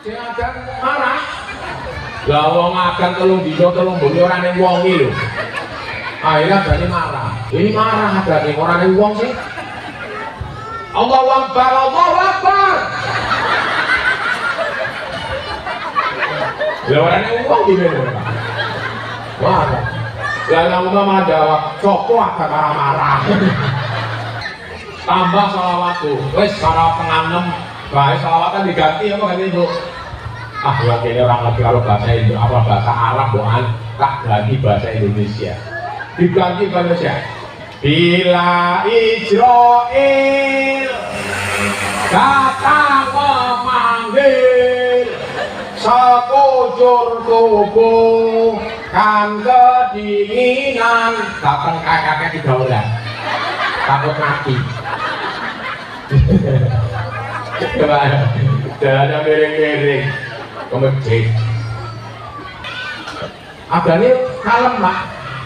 Sing adan marah. Lah wong adan telung dina telung bengi ora ning wongi lho. Akhirnya adane marah. Ini marah adane ora ning wong sih. Allahu Akbar, Allahu Akbar. Lah ora ning wong gimana? Wah. Lah nang ada copo agak marah-marah. Tambah salawat tuh. Wis para penganem bae salawatan diganti apa ganti itu? Ah, ya kene orang ngerti kalau bahasa Indo apa bahasa Arab doan tak ganti bahasa Indonesia. Diganti bahasa Indonesia. Bila Israel datang memanggil sekujur tubuh kan kedinginan datang kakek tiga orang takut mati. Coba ada miring-miring ke masjid. Adanya kalem Pak.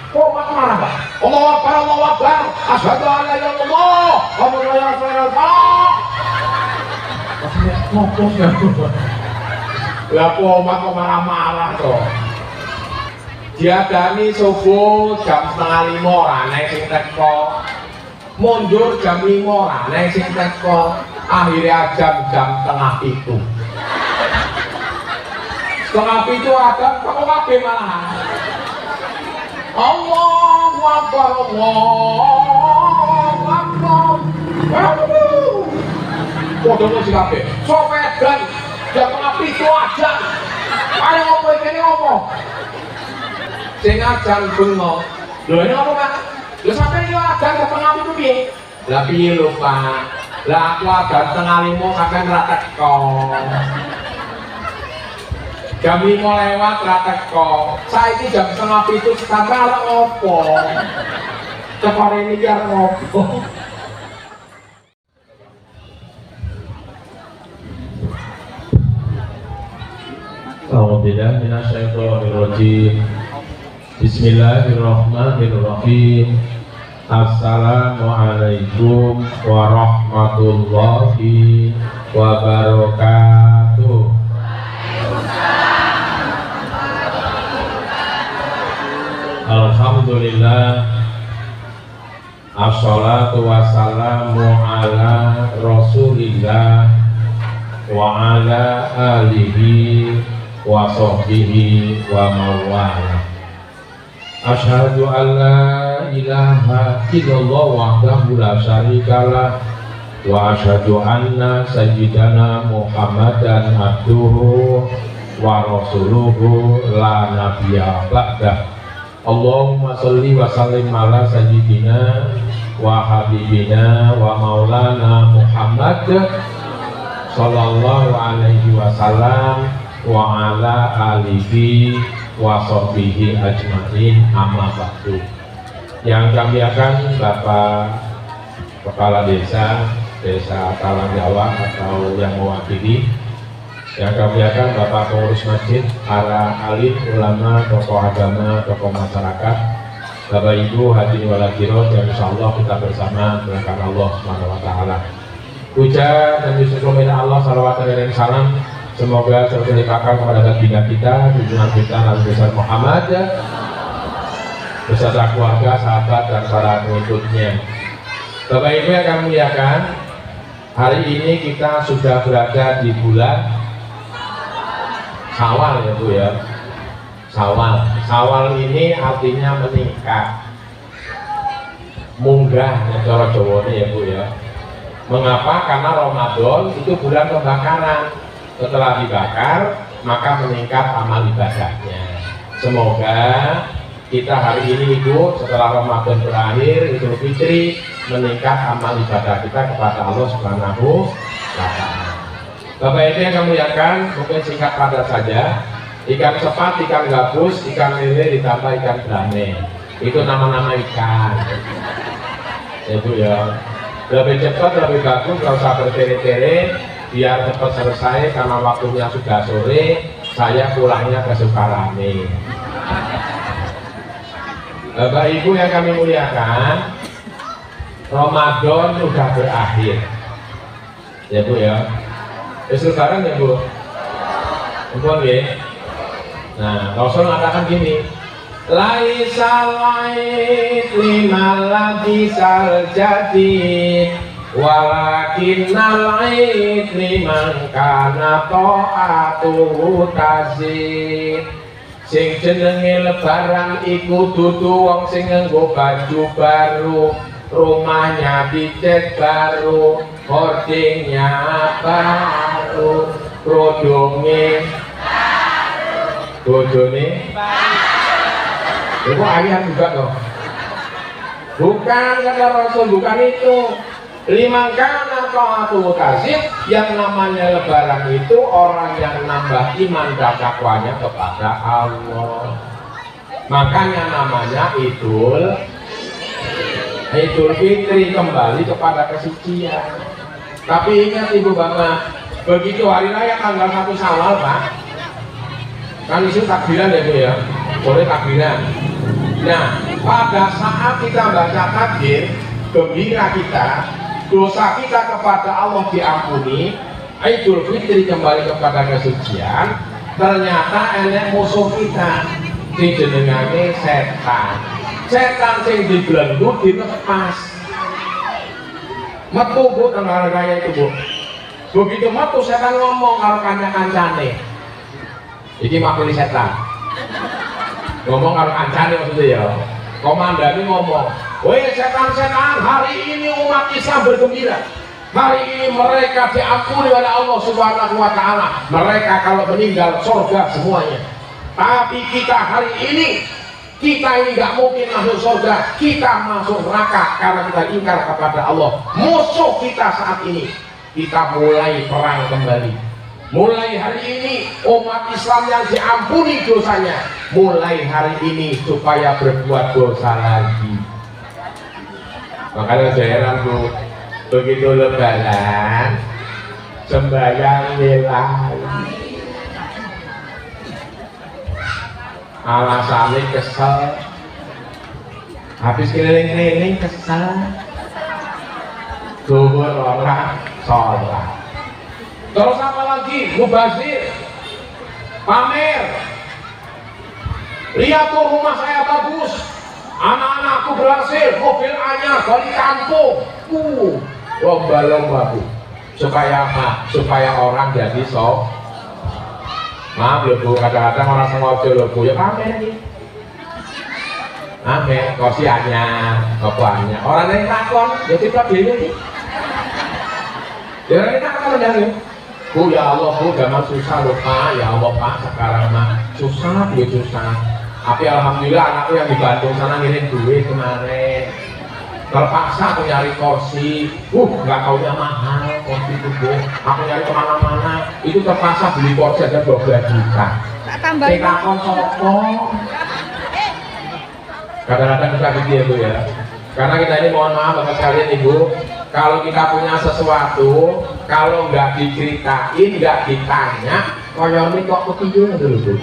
Kok marah Pak? Allahu Akbar, Allahu Akbar. Asyhadu an la ilaha illallah wa asyhadu anna Muhammadan rasulullah. Maksudnya ngopos ya. Lah kok marah-marah toh. Diadani subuh jam 4:30 ana sing teko. Mundur jam 5 ana sing teko. Akhirnya jam 6:30. 6:30 ada kok kabeh malahan. Allahu Akbar, Allahu Akbar. Podo sing kabeh. Sopedan jam 6:30 aja. Ayo opo iki opo? Sing ajan bengok. Lho ini apa Pak? Lho sampe iki ajan jam 6:30 piye? Lah piye lho Pak? Lah aku ajan 4:30 sampe ora teko. Jam 5 lewat ora teko. Saiki jam 6:30 sampe arep ngopo? Cepare niki arep ngopo? A'udzubillahi minasyaitonir rajim. Bismillahirrahmanirrahim. Assalamualaikum warahmatullahi wabarakatuh. Alhamdulillah. Assalatu wassalamu ala Rasulillah wa ala alihi wa sahbihi wa mawala. Asyhadu an la ilaha illallah wahdahu la syarikalah wa asyhadu anna sayyidana Muhammadan abduhu wa rasuluhu la nabiyya ba'dah. Allahumma sholli wa sallim ala sayyidina wa habibina wa maulana Muhammad sallallahu alaihi wasallam wa ala alihi wa sahbihi ajmain, amma ba'du. Yang kami akan Bapak Kepala Desa Talang Jawa atau yang mewakili, yang kami akan Bapak Pengurus Masjid, para alim, ulama, tokoh agama, tokoh masyarakat, Bapak Ibu hadirin wal hadirat yang insyaallah kita bersama dengan Allah Subhanahu wa taala. Puja dan syukur Allah, salawat dan salam semoga selalu dilimpahkan kepada baginda kita, junjungan kita Nabi besar Muhammad beserta keluarga, sahabat dan para pengikutnya. Bapak Ibu yang kami muliakan, hari ini kita sudah berada di bulan Syawal ya Bu ya. Syawal ini artinya meningkat, munggah ya cara Jawane ya Bu ya. Mengapa? Karena Ramadan itu bulan pembakaran. Setelah dibakar maka meningkat amal ibadahnya. Semoga kita hari ini itu setelah Ramadan berakhir, Idul Fitri, meningkat amal ibadah kita kepada Allah Subhanahu wa taala. Bapak Ibu yang kami muliakan, mungkin singkat padat saja. Ikan sepat, ikan gabus, ikan lele ditambah ikan brane. Itu nama-nama ikan. Ya Bu ya. Lebih cepat, lebih bagus, kalau usah bertele-tele, biar cepat selesai karena waktunya sudah sore. Saya pulangnya ke Sukarame. Bapak Ibu yang kami muliakan, Ramadan sudah berakhir ya Bu ya. Besok sekarang ya Bu. Betul ya? Nah, Rasul mengatakan gini, laisal lait limal ladzi saljati walakinnal lait liman kana ta'atuhu tazid. Sing jenenge lebaran iku dudu wong sing nganggo baju baru, rumahnya dicat baru, hordingnya baru, rodongnya bojone itu ayat juga loh. Bukan kata Rasul, bukan itu. Lima kana ta'atu kasih, yang namanya lebaran itu orang yang nambah iman dan takwanya kepada Allah. Makanya namanya Idul Fitri, kembali kepada kesucian. Tapi ingat ibu bapak, begitu hari raya tanggal 1 Syawal Pak, kan itu takbiran ya Bu ya, boleh takbiran. Nah, pada saat kita baca takbir, gembira kita, dosa kita kepada Allah diampuni, Idul Fitri kembali kepada kesucian. Ternyata enek musuh kita, jenengane setan. Setan sing dibelenggu dilepas. Metu Bu tanggal raya itu Bu. Begitu metu setan ngomong kalau kancane. Iki makhluk setan. Ngomong kalau kancane maksudnya ya. Komandannya ngomong, woi setan-setan, hari ini umat Islam bergembira. Hari ini mereka diampuni oleh Allah Subhanahu wa Ta'ala. Mereka kalau meninggal surga semuanya. Tapi kita hari ini, kita ini nggak mungkin masuk surga. Kita masuk neraka karena kita ingkar kepada Allah. Musuh kita saat ini, kita mulai perang kembali. Mulai hari ini umat Islam yang diampuni dosanya, mulai hari ini supaya berbuat dosa lagi. Makanya saya heran Bu, begitu lebaran sembahyang nilai, alasannya kesel, habis keliling-keliling kesel, zuhur orang sholat. Terus apa lagi? Mubazir, pamer. Lihat tuh rumah saya bagus, anak-anakku berhasil, mobil anyar, balik kampung. Lomba-lomba Bu. Supaya apa? Supaya orang jadi sok. Maaf ya Bu, kadang-kadang orang sengaja loh Bu, ya pamer nih. Pamer, kosi anyar, kopiannya. Orang yang takon, ya kita beli nih. Ya orang yang takon nih. Bu ya Allah Bu, zaman susah loh Pak, ya Allah Pak, sekarang mah susah, duit susah. Tapi alhamdulillah anakku yang di Bandung sana ngirim duit kemarin. Terpaksa aku nyari kursi, nggak taunya mahal kursi itu Bu. Aku nyari kemana-mana, itu terpaksa beli kursi aja 12 juta. Kita konsopong. Kadang-kadang kita gitu ya Bu ya. Karena kita ini mohon maaf Bapak sekalian Ibu, kalau kita punya sesuatu, kalau nggak diceritain, nggak ditanya, koyoni kok ketidur dulu Bu.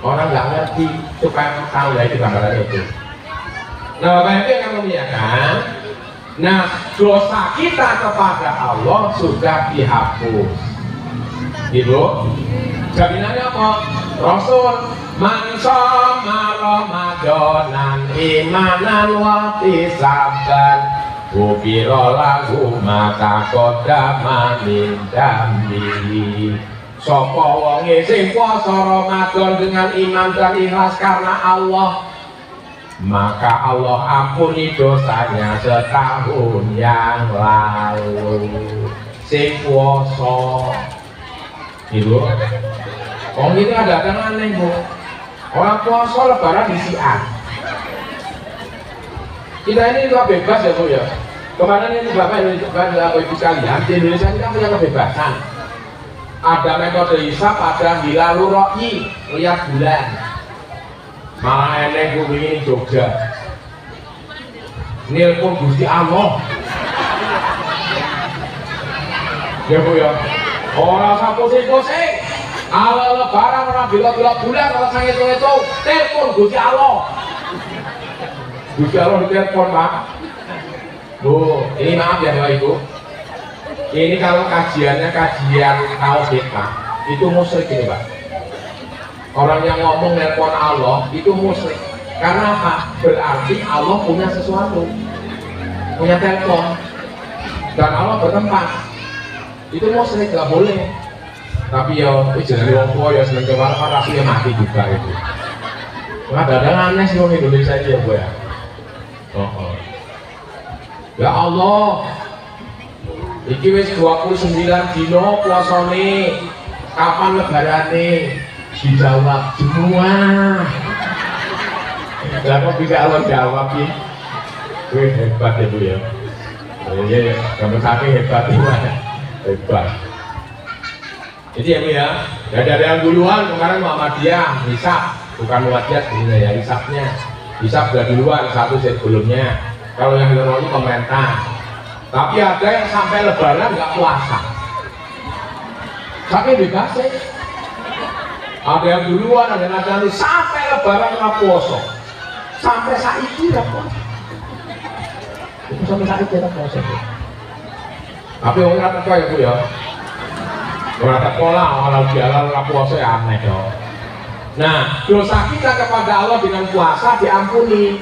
Orang nggak ngerti, supaya tahu ya itu gambarannya itu. Nah Bapak Ibu yang memuliakan, nah dosa kita kepada Allah sudah dihapus. Ibu, jaminannya apa? Rasul man shoma ramadanan imanan wa ihtisaban ghufira lahu ma taqaddama min dambi. Sapa wonge sing puasa Ramadan dengan iman dan ikhlas karena Allah, maka Allah ampuni dosanya setahun yang lalu. Sing puasa Ibu, orang itu ada aneh Bu. Orang puasa lebaran di Sian. Kita ini juga bebas ya Bu ya. Kemarin ini Bapak Ibu sekalian, di Indonesia ini kan punya kebebasan. Ada metode hisab, ada hilalur ro'i, lihat bulan. Malah enek Bu ini Jogja. Nelpon Gusti Allah. Ya Bu ya. Orang usah pusing-pusing. Kalau lebaran orang bila-bila bulan, kalau saya itu telepon Gusti Allah. Gusti Allah ditelepon Pak. Bu, ini maaf ya Bapak Ibu. Ini kalau kajiannya kajian tauhid Pak. itu musyrik ini Pak. Orang yang ngomong nelpon Allah itu musyrik. Karena apa? Berarti Allah punya sesuatu, punya telepon, dan Allah bertempat. Itu musyrik, nggak boleh. Tapi ya jangan orang tua ya seneng kepala kan rasanya mati juga itu. Kadang aneh sih orang Indonesia ini ya Bu ya. Ya Allah, iki wis 29 dino puasane, kapan lebarane? Dijawab semua. Lah kok bisa Allah jawab sih? Wih hebat ya Bu ya. Iya, kamu saking hebat itu hebat. Jadi ya Bu ya, dari yang duluan kemarin Muhammadiyah, hisab, bukan Muhammadiyah sebenarnya ya, hisabnya. Hisab sudah duluan, satu sebelumnya. Kalau yang duluan itu pemerintah. Tapi ada yang sampai lebaran nggak puasa. Sampai bebas sih. Ada yang duluan, ada yang nanti sampai lebaran nggak puasa. Sampai saiki nggak puasa. Itu sampai saiki nggak puasa. Tapi orang nggak tahu ya Bu ya. Orang sekolah, orang jalan nggak puasa ya aneh dong. Nah, dosa kita kepada Allah dengan puasa diampuni,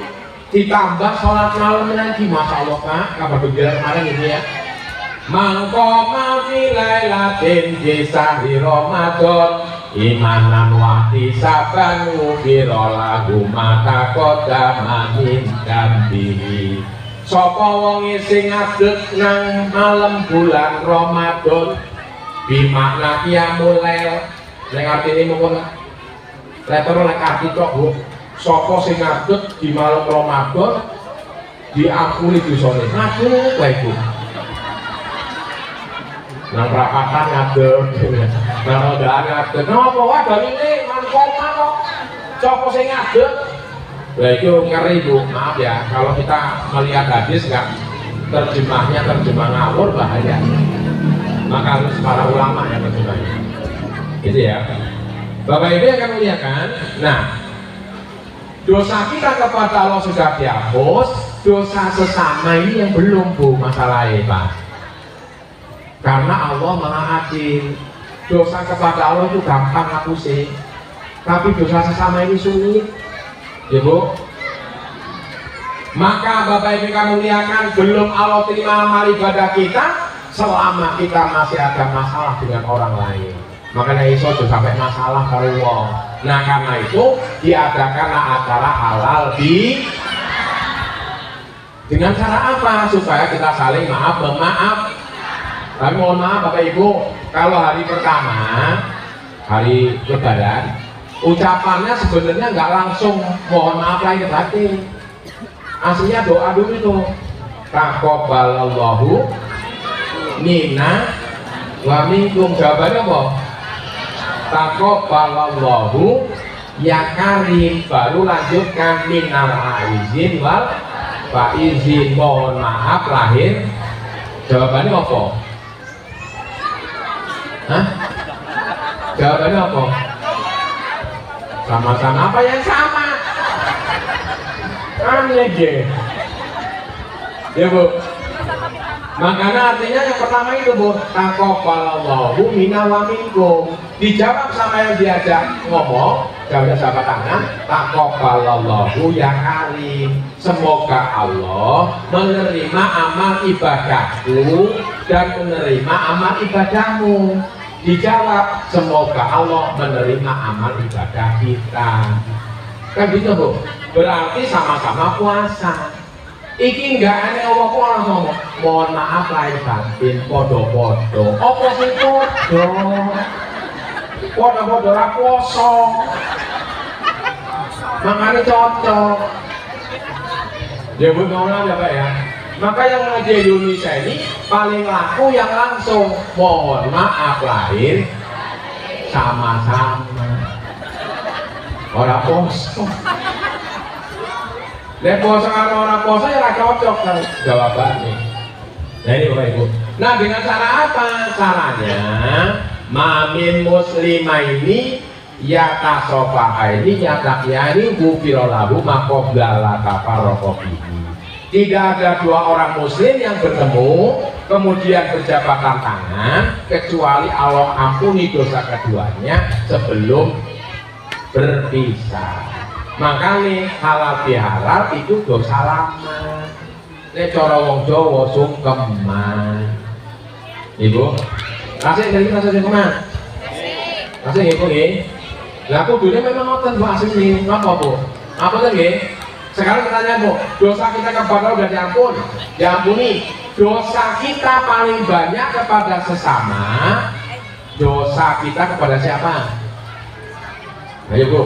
ditambah sholat malam nanti, masya Allah Pak, kabar gembira kemarin ini ya. Mangkoma fi lailatin fi sahri Ramadan, imanan wa hisaban ghufira lahu ma taqaddama min dambihi. Sapa wong sing ngadeg nang malam bulan Ramadan, bimakna qiyamul lail, ning artine mungkon letter lek arti tok Bu. Sapa sing ngadeg di malam Ramadan diampuni dosane. Ngadeg wae Bu. Nang perapatan ngadeg, nang rodahan ngadeg. Napa wae dalile mangkoma kok. Sapa sing ngadeg? Lah itu ngeri Bu, maaf ya. Kalau kita melihat hadis nggak terjemahnya terjemah ngawur bahaya. Maka harus para ulama yang terjemahnya. Gitu ya. Bapak Ibu akan melihatkan. Nah, dosa kita kepada Allah sudah dihapus, dosa sesama ini yang belum Bu masalahnya Pak. Karena Allah maha adil. Dosa kepada Allah itu gampang hapusin, tapi dosa sesama ini sulit. Ya Bu. Maka Bapak Ibu akan melihatkan, belum Allah terima amal ibadah kita selama kita masih ada masalah dengan orang lain. Makanya iso sampai masalah karo wong. Nah karena itu diadakan acara halal di dengan cara apa? Supaya kita saling maaf memaaf. Tapi mohon maaf Bapak Ibu, kalau hari pertama, hari Lebaran, ucapannya sebenarnya nggak langsung mohon maaf lahir batin. Aslinya doa dulu itu. Taqabbalallahu minna wa minkum. Jawabannya apa? Taqabbalallahu ya karim, baru lanjutkan minal aizin wal faizin, mohon maaf lahir. Jawabannya apa? Hah? Jawabannya apa? Sama-sama apa yang sama? Aneh deh. Ya Bu. Makanya artinya yang pertama itu Bu, taqabbalallahu minna wa minkum. Dijawab sama yang diajak ngomong, jawabnya sahabat tangan, taqabbalallahu ya karim. Semoga Allah menerima amal ibadahku dan menerima amal ibadahmu. Dijawab, semoga Allah menerima amal ibadah kita. Kan gitu Bu. Berarti sama-sama puasa. Iki enggak aneh Allah kok langsung ngomong, mohon maaf lahir batin, podo-podo. Apa sih podo? Podo-podo ra poso. Makanya cocok. Ya Bu, ngomong ya Pak ya. Maka yang ngaji Indonesia ini paling laku yang langsung mohon maaf lahir sama-sama. Orang poso. Nek poso karo orang poso ya ora cocok kan jawabannya. Nah ini Bapak Ibu. Nah dengan cara apa? Caranya mamin muslima ini ya tasofa ini ya takyani bufirolahu makoblala kafarokobihi. Tidak ada dua orang muslim yang bertemu kemudian berjabatan tangan, kecuali Allah ampuni dosa keduanya sebelum berpisah. Makanya halal bihalal itu dosa lama. Ini cara wong Jawa sungkeman. Ibu, kasih dari kasih sungkeman. Kasih ibu nih. Lah aku dulu memang ngoten Bu asing nih, ngapa Bu? Apa tadi? Sekarang pertanyaan Bu, dosa kita kepada Allah udah diampuni. Dosa kita paling banyak kepada sesama. Dosa kita kepada siapa? Ayo Bu.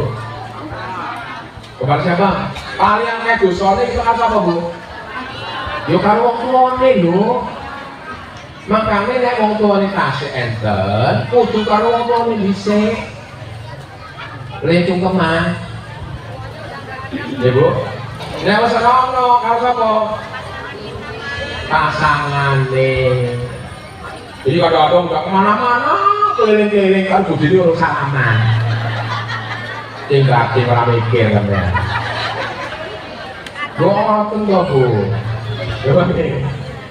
Kepada siapa? Paling akeh dosane itu apa Bu? Yo karo wong tuane lho. Makane nek wong tuane tasih enten, kudu karo wong tuane dhisik. Lencung kemana? Ya Bu. Nek wis ono karo sapa? Pasangane. Jadi kadang-kadang enggak kemana-mana, keliling-keliling kan budine urus salaman. Tinggal ora mikir kan ya. Boten kok Bu.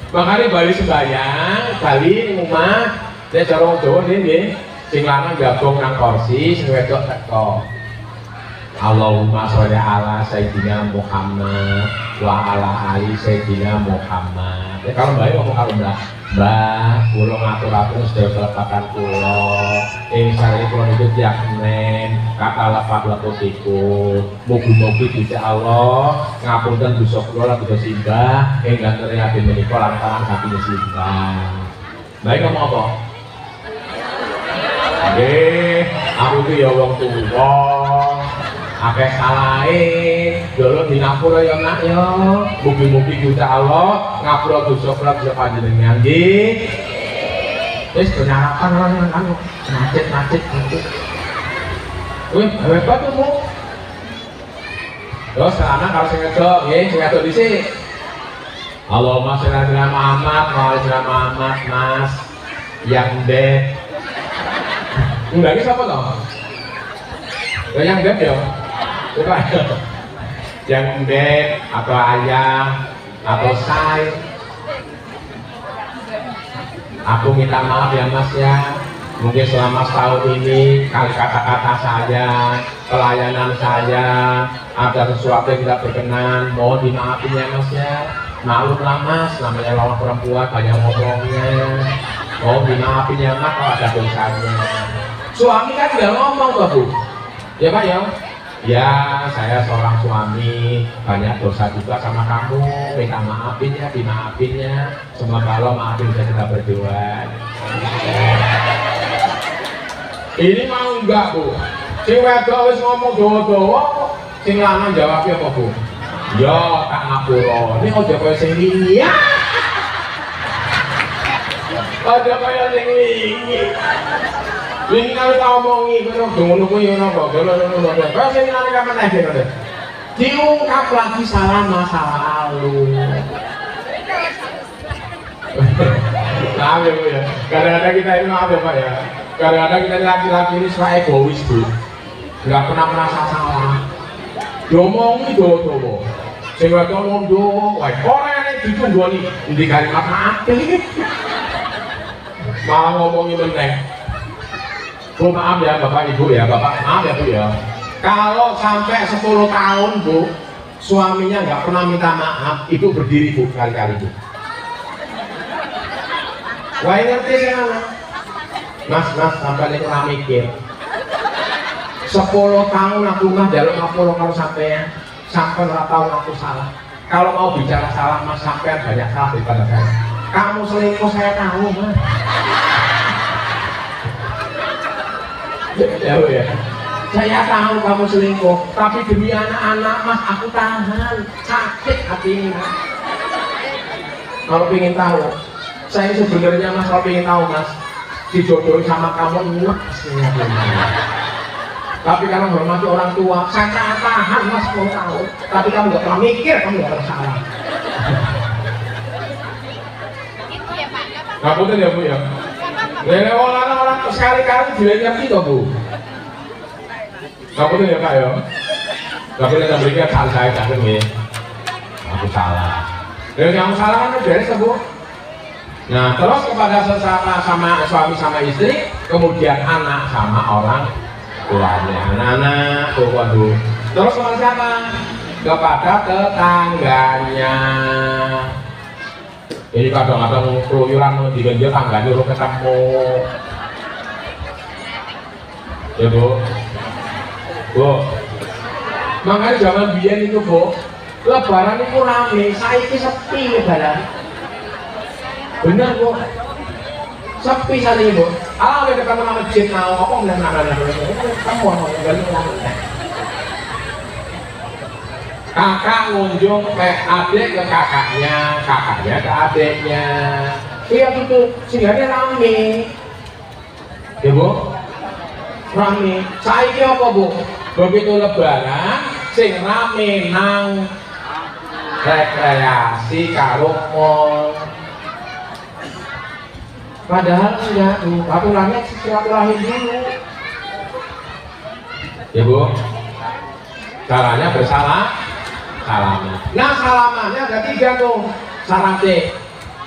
Makanya bali sembahyang, bali ning omah, nek cara wong Jawa nggih, sing lanang gabung nang kursi, sing wedok teko. Allahumma sholli ala sayyidina Muhammad wa ala ali sayyidina Muhammad. Ya kalau mbak ngomong karo Mbak, kula ngatur-atur sedaya kelepatan kula. Ing sareng kula niku tiap men kata lapat leputiku. Mugi-mugi Gusti Allah ngapunten dosa kula lan dosa simbah ing ganteri ati menika lantaran hati simbah. Baik ngomong apa? Nggih, aku ki ya wong tuwa. Akeh salahe, dulu di ngapura ya nak ya. Mugi-mugi Gusti Allah ngapura dosa kula bisa panjenengan nggih. Wis penyarapan orang anu macet. Wih, hebat tuh Bu. Terus sana kalau sing ngedok nggih, sing ngedok dhisik. Allahumma sholli ala Muhammad wa ala Muhammad Mas. Yang dek. Enggak siapa toh? Yang dek ya. Coba yang dek atau ayam atau say. Aku minta maaf ya Mas ya. Mungkin selama setahun ini kata-kata saya, pelayanan saya ada sesuatu yang tidak berkenan, mohon dimaafin ya Mas ya. Maklumlah Mas, namanya lawan perempuan banyak ngomongnya. Mohon dimaafin ya Mas kalau ada dosanya. Suami kan tidak ngomong kok Bu. Ya Pak ya. Ya, saya seorang suami, banyak dosa juga sama kamu, minta maafin ya, dimaafin ya. Semoga Allah maafin bisa kita berdua. Ini mau enggak Bu? Sing wedok wis ngomong dawa-dawa, sing lanang jawabnya apa Bu? Ya, tak ngapura. Ini aja kaya sing wingi. Aja kaya sing wingi. Ini kalau kita omongi, kita ngono kuwi ngono kok, ngono. Kalau sing nang kapan aja ngono. Diungkap lagi salah masa lalu. Maaf ya Bu ya. Kadang-kadang kita ini maaf ya Pak ya. Kadang-kadang kita laki-laki ini suka egois Bu. Enggak pernah merasa salah. Diomongi dowo-dowo. Sing wedok ngomong dowo, wae ora nek ditunggoni ndi kalimat mati. Malah ngomongi meneh. Bu maaf ya Bapak Ibu ya, Bapak maaf ya Bu ya. Kalau sampai 10 tahun Bu, suaminya nggak pernah minta maaf, itu berdiri Bu kali-kali Bu. Wah ngerti kan? Mas sampai ini pernah mikir. 10 tahun aku mah jalur ngapura kalau sampai nggak tahu aku salah. Kalau mau bicara salah Mas sampai banyak salah daripada saya. Kamu selingkuh saya tahu Mas. Ya Bu ya. Saya tahu kamu selingkuh, tapi demi anak-anak Mas aku tahan. Sakit hati ini Mas. Kalau ingin tahu, saya sebenarnya Mas kalau ingin tahu Mas, dijodohin sama kamu enak sih. Tapi karena hormati orang tua, saya tahan Mas mau tahu. Tapi kamu nggak pernah mikir, kamu nggak bersalah. Nggak betul ya Bu ya. Lele orang sekali-kali dilihat itu Bu. Nggak betul ya Pak ya. Tapi kita berikan salah saya kan ya. Aku salah. Dan yang salah kan beres Bu. Nah, terus kepada sesama sama suami sama istri, kemudian anak sama orang tuanya. Anak-anak, waduh. Terus kepada siapa? Kepada tetangganya. Ini kadang-kadang keluyuran di ganjil tangganya lu ketemu. Ya Bu, Bu. Makanya zaman biyen itu Bu, lebaran itu rame, saiki sepi lebaran. Bener Bu, sepi saat ini Bu. Alah udah ketemu nama masjid mau apa bilang anak-anak kamu mau kakak ngunjung ke adik ke kakaknya, kakaknya ke adiknya. Iya gitu, sehingga rame. Ya Bu, rame. Saiki apa Bu? Begitu lebaran, sing rame nang rekreasi karo mall. Padahal enggak tuh, aturannya silaturahmi dulu. Ya Bu, caranya bersalah, salaman. Nah salamannya ada 3 tuh syaratnya.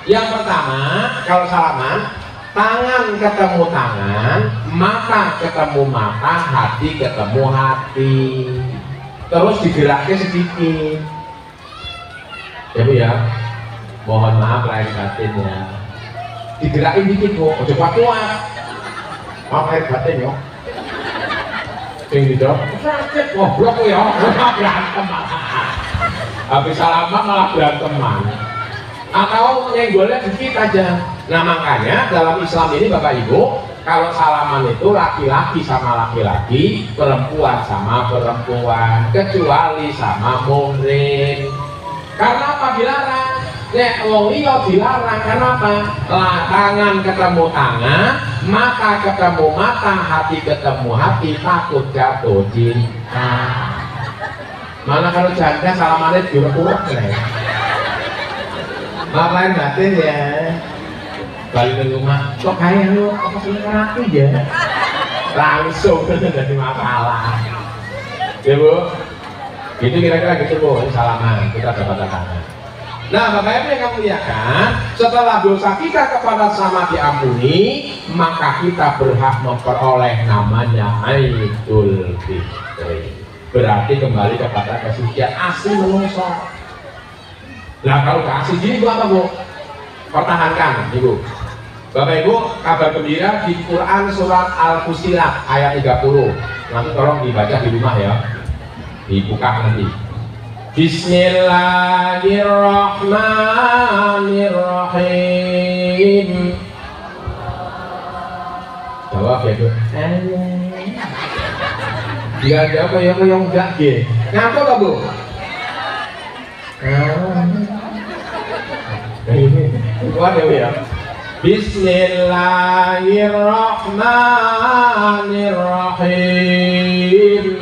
Yang pertama, kalau salaman, tangan ketemu tangan, mata ketemu mata, hati ketemu hati. Terus digerakkan sedikit. Ya Bu ya, mohon maaf lahir batin ya. Digerakin dikit kok, ojo kuat-kuat. Maaf lahir batin ya. Sing dijawab, sakit, goblok ya, berantem. Habis salaman malah beranteman. Atau nyenggolnya dikit aja. Nah makanya dalam Islam ini Bapak Ibu, kalau salaman itu laki-laki sama laki-laki, perempuan sama perempuan, kecuali sama muhrim. Karena apa dilarang? Nek wong liya dilarang, kenapa? Lah tangan ketemu tangan, mata ketemu mata, hati ketemu hati, takut jatuh cinta. Mana kalau janda salamannya diurut-urut nih. Maafin batin ya. Balik ke rumah, kok kayak lu apa sih aku ya? Langsung jadi masalah. Ya Bu, itu kira-kira gitu Bu, salaman kita dapat tangan. Nah Bapak Ibu yang kamu lihatkan, setelah dosa kita kepada sama diampuni, maka kita berhak memperoleh namanya Idul Fitri. Berarti kembali kepada kesucian asli menungso. Nah kalau kasih gini Bu apa Bu? Pertahankan Ibu. Bapak Ibu, kabar gembira di Quran surat Al-Fusilat ayat 30. Nanti tolong dibaca di rumah ya. Dibuka nanti. Bismillahirrahmanirrahim. Jawab ya Bu. Dia jawab ya yang enggak gitu. Ngapa gak Bu? Kuat ya Bu ya. Bismillahirrahmanirrahim.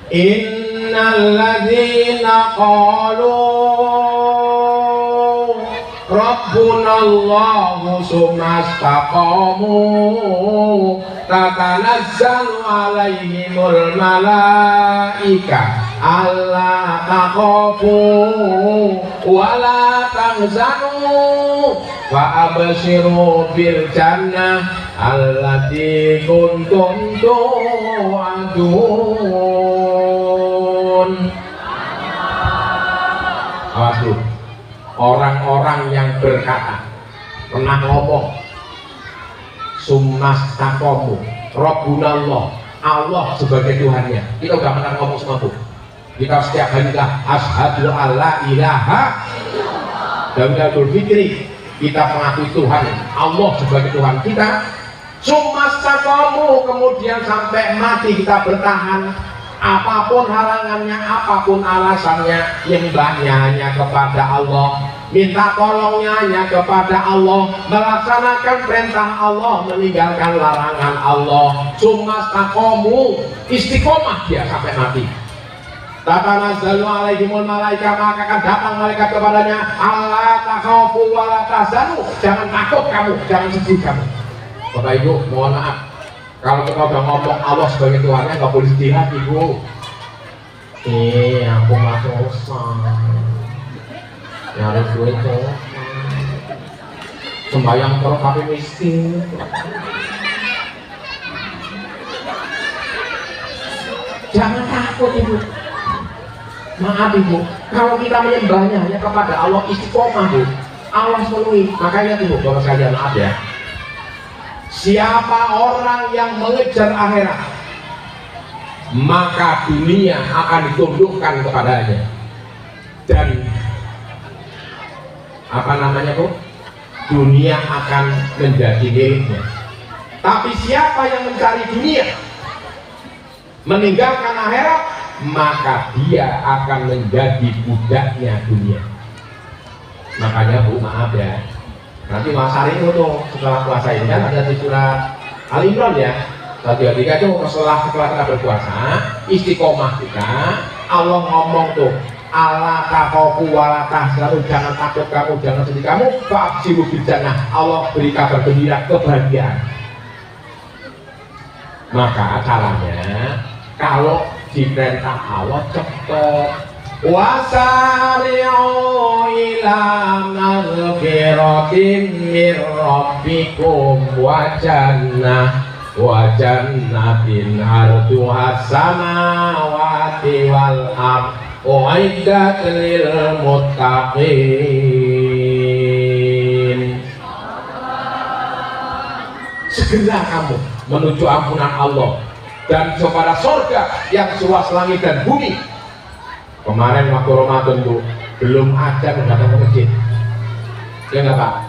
Innal ladzina qalu Rabbunallahu summa istaqamu tatanazzalu alaihimul malaika alla takhafu wa la tahzanu wa abshiru bil jannah allati kuntum tu'adun. Awas dulu. Orang-orang yang berkata pernah ngomong sumastaqamu Rabbunallah, Allah sebagai Tuhannya. Kita udah pernah ngomong semua Bu. Kita setiap hari lah asyhadu alla ilaha dan Idul Fitri kita mengakui Tuhan Allah sebagai Tuhan kita. Sumastaqamu, kemudian sampai mati kita bertahan. Apapun halangannya, apapun alasannya, nyembahnya hanya kepada Allah, minta tolongnya hanya kepada Allah, melaksanakan perintah Allah, meninggalkan larangan Allah. Sumastaqamu, istiqomah dia sampai mati. Tatanazzalu alaihimul malaika, maka akan datang malaikat kepadanya, alla takhafu wa la tahzanu, jangan takut kamu, jangan sedih kamu. Bapak Ibu, mohon maaf, kalau kita udah ngomong Allah sebagai Tuhannya nggak boleh sedih hati Bu. Aku nggak usah. nyari duit cowok sembayang terus tapi miskin. Jangan takut ibu, maaf ibu, kalau kita menyembahnya hanya kepada Allah istiqomah bu, Allah memenuhi. Makanya ibu, kalau sekalian maaf ya, siapa orang yang mengejar akhirat maka dunia akan ditundukkan kepadanya dan apa namanya bu, dunia akan menjadi miliknya. Tapi siapa yang mencari dunia meninggalkan akhirat maka dia akan menjadi budaknya dunia. Makanya bu maaf ya, nanti Mas Ari itu setelah puasa ini kan ada di surat Al Imran ya, ketika itu setelah kita berpuasa istiqomah kita, Allah ngomong tuh ala takoku wala tahzanu, jangan takut kamu, jangan sedih kamu, fa'abshiru bil jannah, Allah beri kabar gembira kebahagiaan. Maka caranya kalau diperintah Allah cepet, wasari'u ila maghfiratin mir rabbikum wa jannatin arduhas samawati wal ardh u'iddat lil muttaqin. Segera kamu menuju ampunan Allah dan kepada surga yang seluas langit dan bumi. Kemarin waktu Ramadan tuh belum ada yang datang ke masjid, ya nggak pak?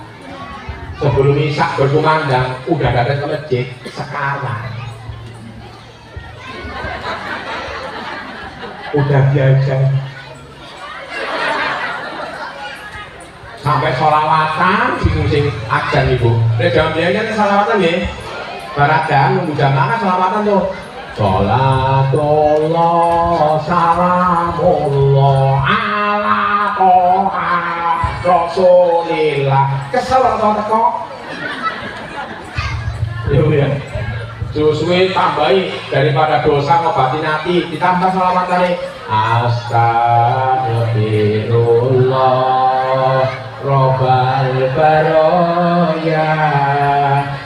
Sebelum Isya berkumandang udah datang ke masjid. Sekarang udah diajak sampai sholawatan sing ajan ibu. Nek jam dia kan sholawatan ya. Baradan nunggu jamaah sholawatan tuh. Sholatullah salamullah ala toha rasulillah. Kesel atau teko? Ya. Suwe tambahi daripada dosa ngobatin hati, ditambah sholawatan nih. Astagfirullah Robbal baroya,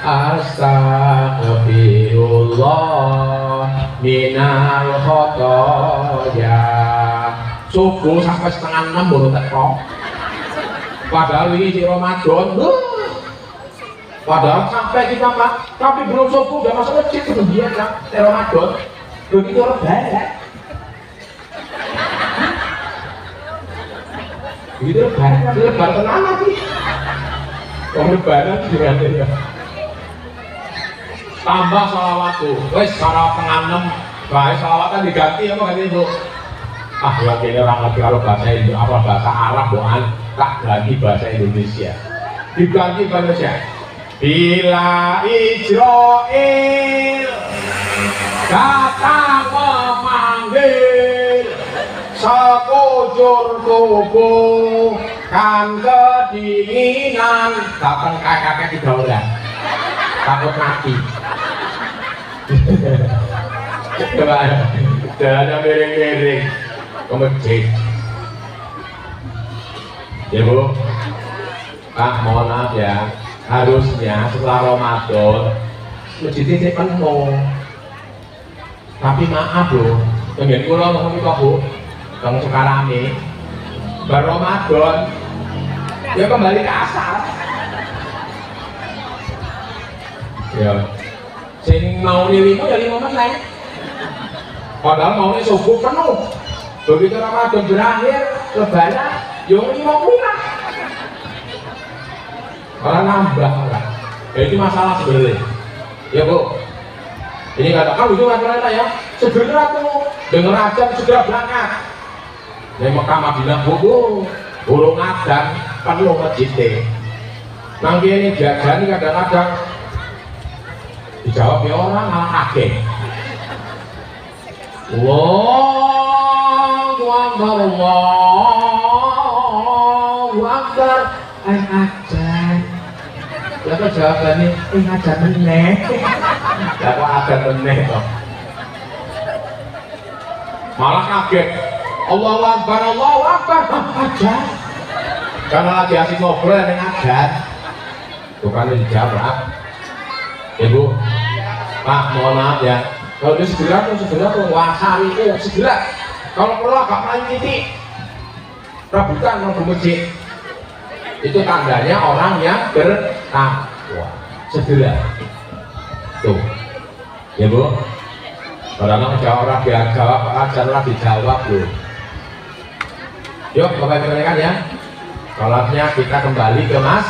astagfirullah minal khotoya. Subuh sampai setengah 6 baru teko. Padahal ini di Ramadan, padahal sampai kita pak, tapi belum subuh udah masuk masjid kemudian kan, Ramadan begitu lebaran. Begitu lebaran tenang lagi. Lebaran gimana ya? Tambah sholawat tuh, wes para penganem, baik sholawatan diganti apa ganti itu? Ah ya kini orang ngerti kalau bahasa Indo, apa bahasa Arab bukan, tak ganti bahasa Indonesia. Diganti bahasa Indonesia. Bila Israel datang memanggil, sekujur tubuh kan kedinginan, datang kakek tiga orang takut mati. Jalannya miring-miring ke masjid. Ya bu, Pak mohon maaf ya, harusnya setelah Ramadan masjid ini penuh. Tapi maaf loh, pengen pulau tapi kok bu, kamu sekarang ini baru Ramadan, ya kembali ke asal. Ya, sing mau nilaimu ya 5 menit. Padahal mau ini subuh penuh. Begitu Ramadan berakhir, lebaran, yang 5 pulang. Orang nambah lah. Itu masalah sebenarnya. Ya bu, ini katakan itu rata-rata ya. Segera tuh dengar ajan segera berangkat. Dari Mekah Madinah bu, burung adan penuh masjid deh. Nanti ini jajan kadang-kadang dijawab ya orang malah kaget. Allahu Akbar, Allahu Akbar. Ajan. Ya kok jawabannya ajan meneh. Ya kok ajan meneh toh. Malah kaget. Allahu Akbar, Allahu Akbar. Ajan. karena lagi asik ngobrol yang ngajar bukan dijawab ya Bu. Pak mohon maaf ya, kalau dia segera tuh wasari itu segera, kalau perlu agak melayu titik rebutan mau masjid, itu tandanya orang yang bertakwa. Segera tuh ya Bu. Orang jawab biar jawab ajarlah dijawab loh. Yuk Bapak Ibu kan ya, sholatnya kita kembali ke Mas.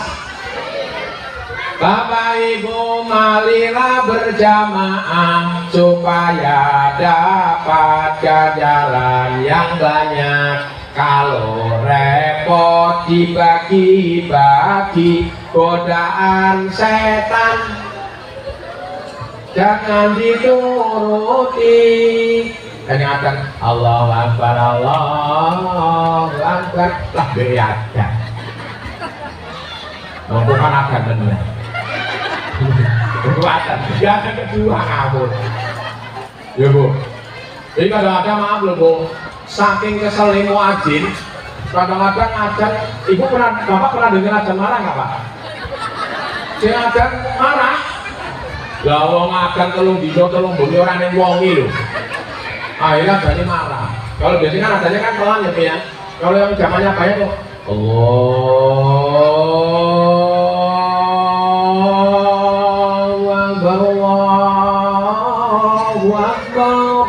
Bapak Ibu marilah berjamaah supaya dapat ganjaran yang banyak. Kalau repot dibagi-bagi godaan setan jangan dituruti. Kadang-kadang Allahu Akbar lah beriadan bukan akan benar bukan yang kedua kamu ya Bu. Jadi kadang-kadang maaf loh Bu, saking keselnya muadzin kadang-kadang ajan, Ibu pernah, Bapak pernah dengar ajan marah nggak Pak? Si ajan marah lah wong agan telung dino telung bengi orang yang wongi loh, akhirnya jadi marah. Kalau biasanya kan adanya kan pelan ya ya. Kalau yang zamannya banyak tuh Allahu Akbar Allahu Akbar,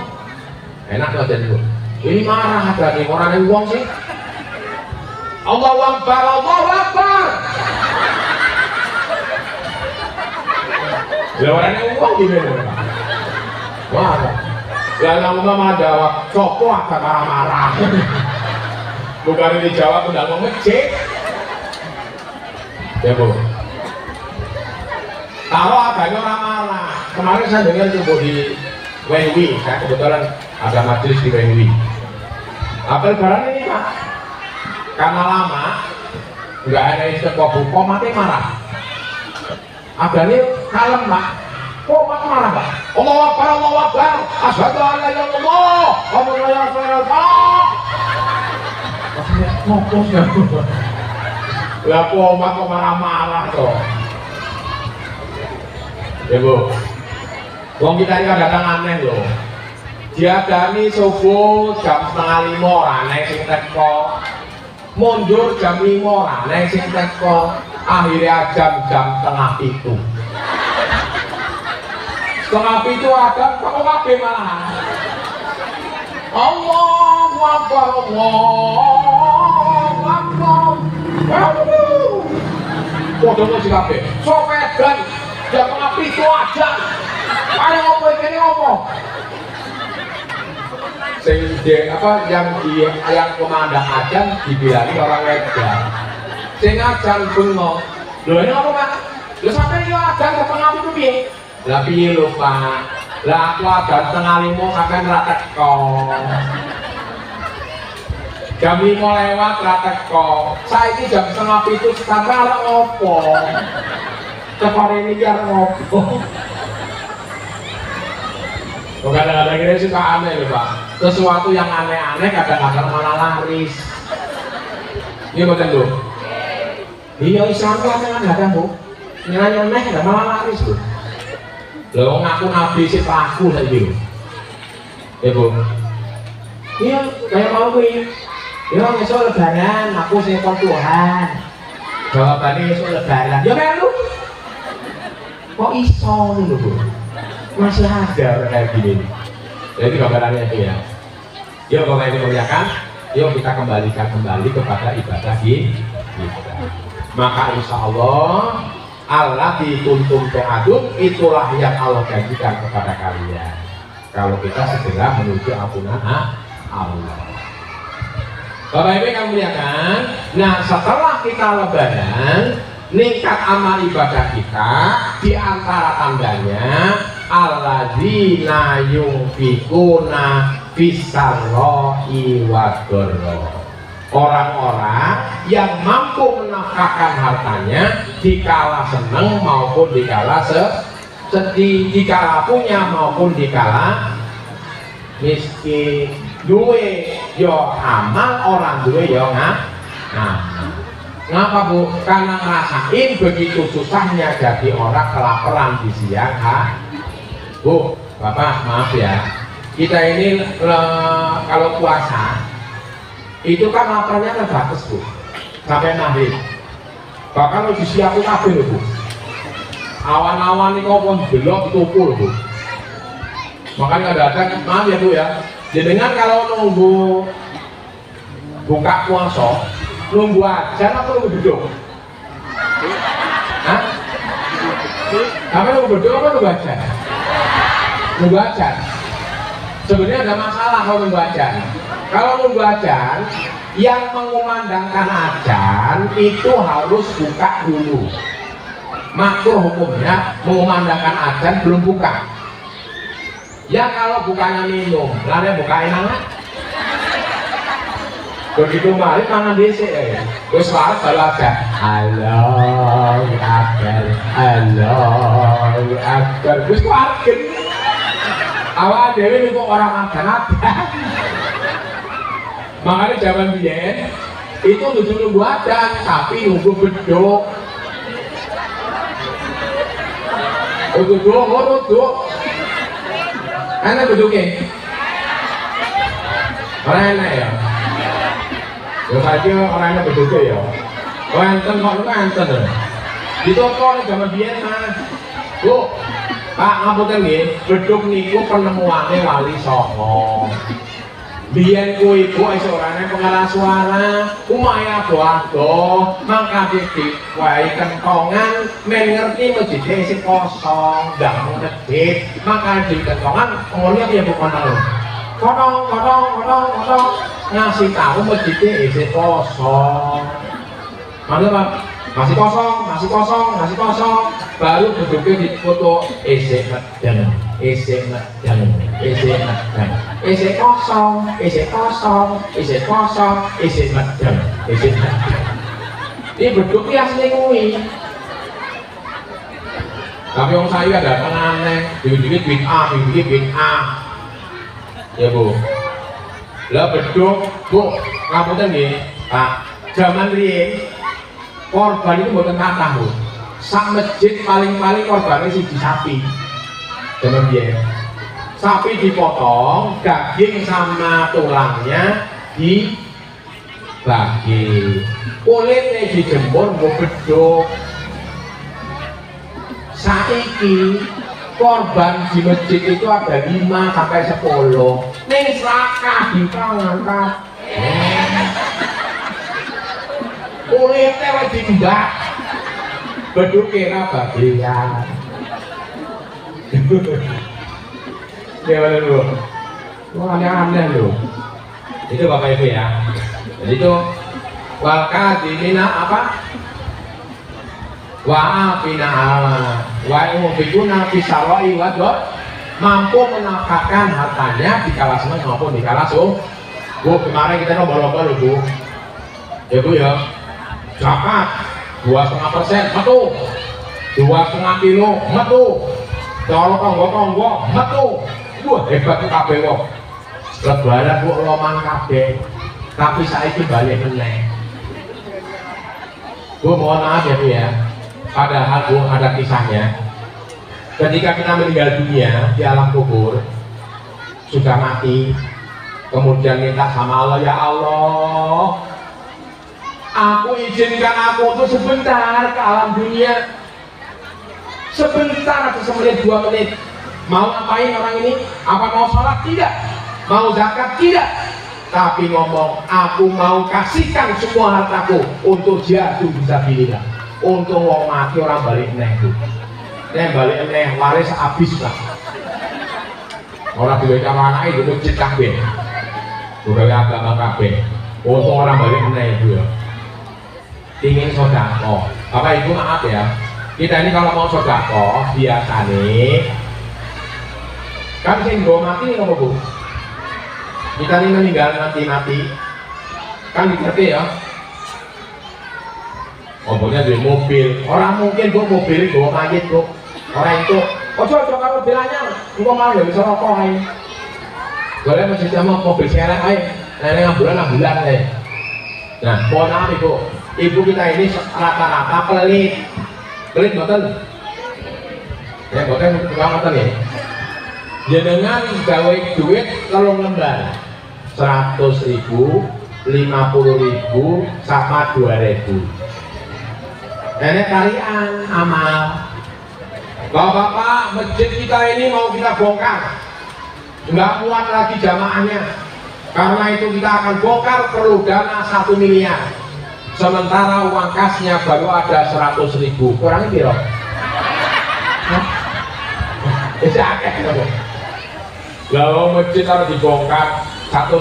enak loh jadi Bu. Ini marah ada nih orang yang wong sih Allahu Akbar Allahu Akbar. Ya orang yang uang gimana? Wah, ya lama-lama ada coko agak marah-marah. Bukan dijawab udah mau ngecek. Ya Bu. Kalau agaknya orang marah. Kemarin saya dengar itu di WNW, saya kebetulan ada majelis di WNW. Apel barang ini Pak, karena lama nggak ada istiqomah buku mati marah. Agaknya kalem Pak, kok Pak marah Pak? Allahu Akbar Allahu Akbar, asyhadu an la ilaha illallah wa asyhadu anna Muhammadan rasulullah. Ngopos ya. Lah kok marah-marah toh. Ya Bu, wong kita ini kadang aneh loh. Diadani subuh jam 4:30 aneh sing teko. Mundur jam 5 aneh sing teko. Akhirnya jam 6:30. 6:30 ada kok kabeh malahan. Allahu Akbar Allahu Akbar. Podo sing kabeh. Sopedan jam 6:30 aja. Ayo ngopo iki ngopo? Sing apa yang komandang ajan dibilani orang edan. Sing ajan bengok. Lho ini apa Pak? Lho sampai yo ajan kok ngapi ku piye? Lah piye lho Pak? Lah aku ajan 4:30 sampean ra teko. Jam 5 lewat ra teko. Saiki jam 6:30 sampe arep ngopo? Cepare ini arep ngopo? Kadang-kadang ini suka aneh loh Pak. Sesuatu yang aneh-aneh kadang-kadang malah laris. Ini betul loh. Iya Islam itu aneh-aneh Bu. Nyanyi-nyanyi ada malah laris loh. Loh ngaku nabi si pelaku saja. Ya Bu. Iya kayak mau gue. Ya besok lebaran aku sepon Tuhan. Jawabannya besok lebaran. Ya melu. Kok iso nih Bu? Masih ada orang kayak gini. Jadi gambarannya itu ya. Yuk Bapak Ibu muliakan, yuk kita kembalikan kembali kepada ibadah kita. Maka insya Allah Allah dikuntum tu'adun, itulah yang Allah janjikan kepada kalian. Kalau kita segera menuju ampunan Allah. Bapak Ibu yang muliakan, nah setelah kita lebaran, meningkat amal ibadah kita, di antara tandanya alladzina yunfikuna fisarroi wadharra, orang-orang yang mampu menafkahkan hartanya dikala seneng maupun dikala sedih, dikala punya maupun dikala miskin. Duwe yo amal, orang duwe yo ngamal. Ngapa Bu? Karena ngerasain begitu susahnya jadi orang kelaparan di siang hari. Bu, Bapak maaf ya, kita ini kalau puasa itu kan laparnya terbatas Bu, sampai maghrib. Bahkan harus disiapin kabeh Bu. Awan-awan ini kok belok ditumpul Bu. Makanya kadang-kadang maaf ya Bu ya, jenengan kalau nunggu buka puasa, nunggu aja apa nunggu beduk? Hah? Apa nunggu beduk apa nunggu aja? Nunggu aja. Sebenarnya ada masalah kalau nunggu ajan. Kalau nunggu ajan, yang mengumandangkan ajan itu harus buka dulu. Makruh hukumnya mengumandangkan ajan belum buka. Ya kalau bukanya minum, lalu bukain anak. Begitu mari tangan dhisik wis waras baru aja. Allahu Akbar. Allahu Akbar. Wis wargen. Awak dhewe niku ora madan-madan. Makanya zaman biyen itu nunggu adan tapi nunggu beduk. Beduk. Enak beduknya? Orang enak ya? Ya saja orang enak beduknya ya? Oh enten kok, itu enten ya? Di toko ini zaman biyen mas Bu, Pak ngapunten nggih, beduk niku penemuannya Wali Songo. Biyen ku ibu seorangnya pengarah suara, umaya doa-doa, maka diwai kentongan, men ngerti masjidnya isi kosong, gak mau ngedit, maka di kentongan, ngomongnya ya bukan lalu. Kodong, ngasih tahu masjidnya isi kosong. Mana Pak? Masih kosong, baru beduknya di foto isi medang. Isi kosong, ini beduknya asli kuwi. Tapi orang saya ada aneh, dikit-dikit bid'ah. Ya Bu. Lah beduk, Bu, ngapunten nggih, Pak. Zaman riyen korban itu mboten kathah, Bu. Sak masjid paling-paling korbannya siji sapi. Zaman biyen sapi dipotong, daging sama tulangnya dibagi, kulitnya dijemur nggo beduk. Saiki korban di masjid itu ada 5 sampai 10. Ning slakah dipangan kabeh. Kulitnya wis dimbak. Beduke ra bagian. Gimana lu? Wah aneh loh. Itu Bapak Ibu ya. Jadi itu wakadimina apa? Wa'afina wa'ufiduna fisaroi wadot, mampu menafkahkan hartanya di kala senang maupun di kala suh. Bu, kemarin kita lomba-lomba loh Bu. Ya Bu ya, zakat 2,5% metu, 2,5 kilo metu, kalau tonggo metu. Wah hebat tuh kabeh wong. Lebaran Bu loman kabeh, tapi saiki balik meneh. Bu mohon maaf ya Bu ya. Padahal Bu ada kisahnya. Ketika kita meninggal dunia di alam kubur, sudah mati, kemudian minta sama Allah, ya Allah, aku izinkan aku tuh sebentar ke alam dunia, sebentar atau semenit 2 menit. Mau ngapain orang ini? Apa mau sholat? Tidak. Mau zakat? Tidak. Tapi ngomong, aku mau kasihkan semua hartaku untuk jatuh fisabilillah. Untuk wong mati orang balik neh tuh. Neh balik neh waris habis lah. Orang duwe karo anake itu masjid kabeh. Duwe agama kabeh. Untuk orang balik neh itu ya. Ingin sedekah. Bapak Ibu maaf ya. Kita ini kalau mau sedekah biasa nih. Kan sing go mati ngono Bu. Kita ini meninggal mati kan dikerti ya. Ngomongnya di mobil, orang mungkin Bu mobil itu mayit Bu. Orang itu, ojo kalau bilangnya, engkau malah gak bisa rokok aja. Boleh masih sama mobil serek aja, nenek ambulan aja. Nah, mohon maaf Ibu, ibu kita ini rata-rata pelit betul ya betul tukang ya jenengan gawe duit tolong lembar 100.000, 50.000 sama 2.000 nenek kalian amal bapak-bapak masjid kita ini mau kita bongkar nggak muat lagi jamaahnya karena itu kita akan bongkar perlu dana 1 miliar sementara uang kasnya baru ada 100.000 kurang kira kalau masjid harus dibongkar 1.000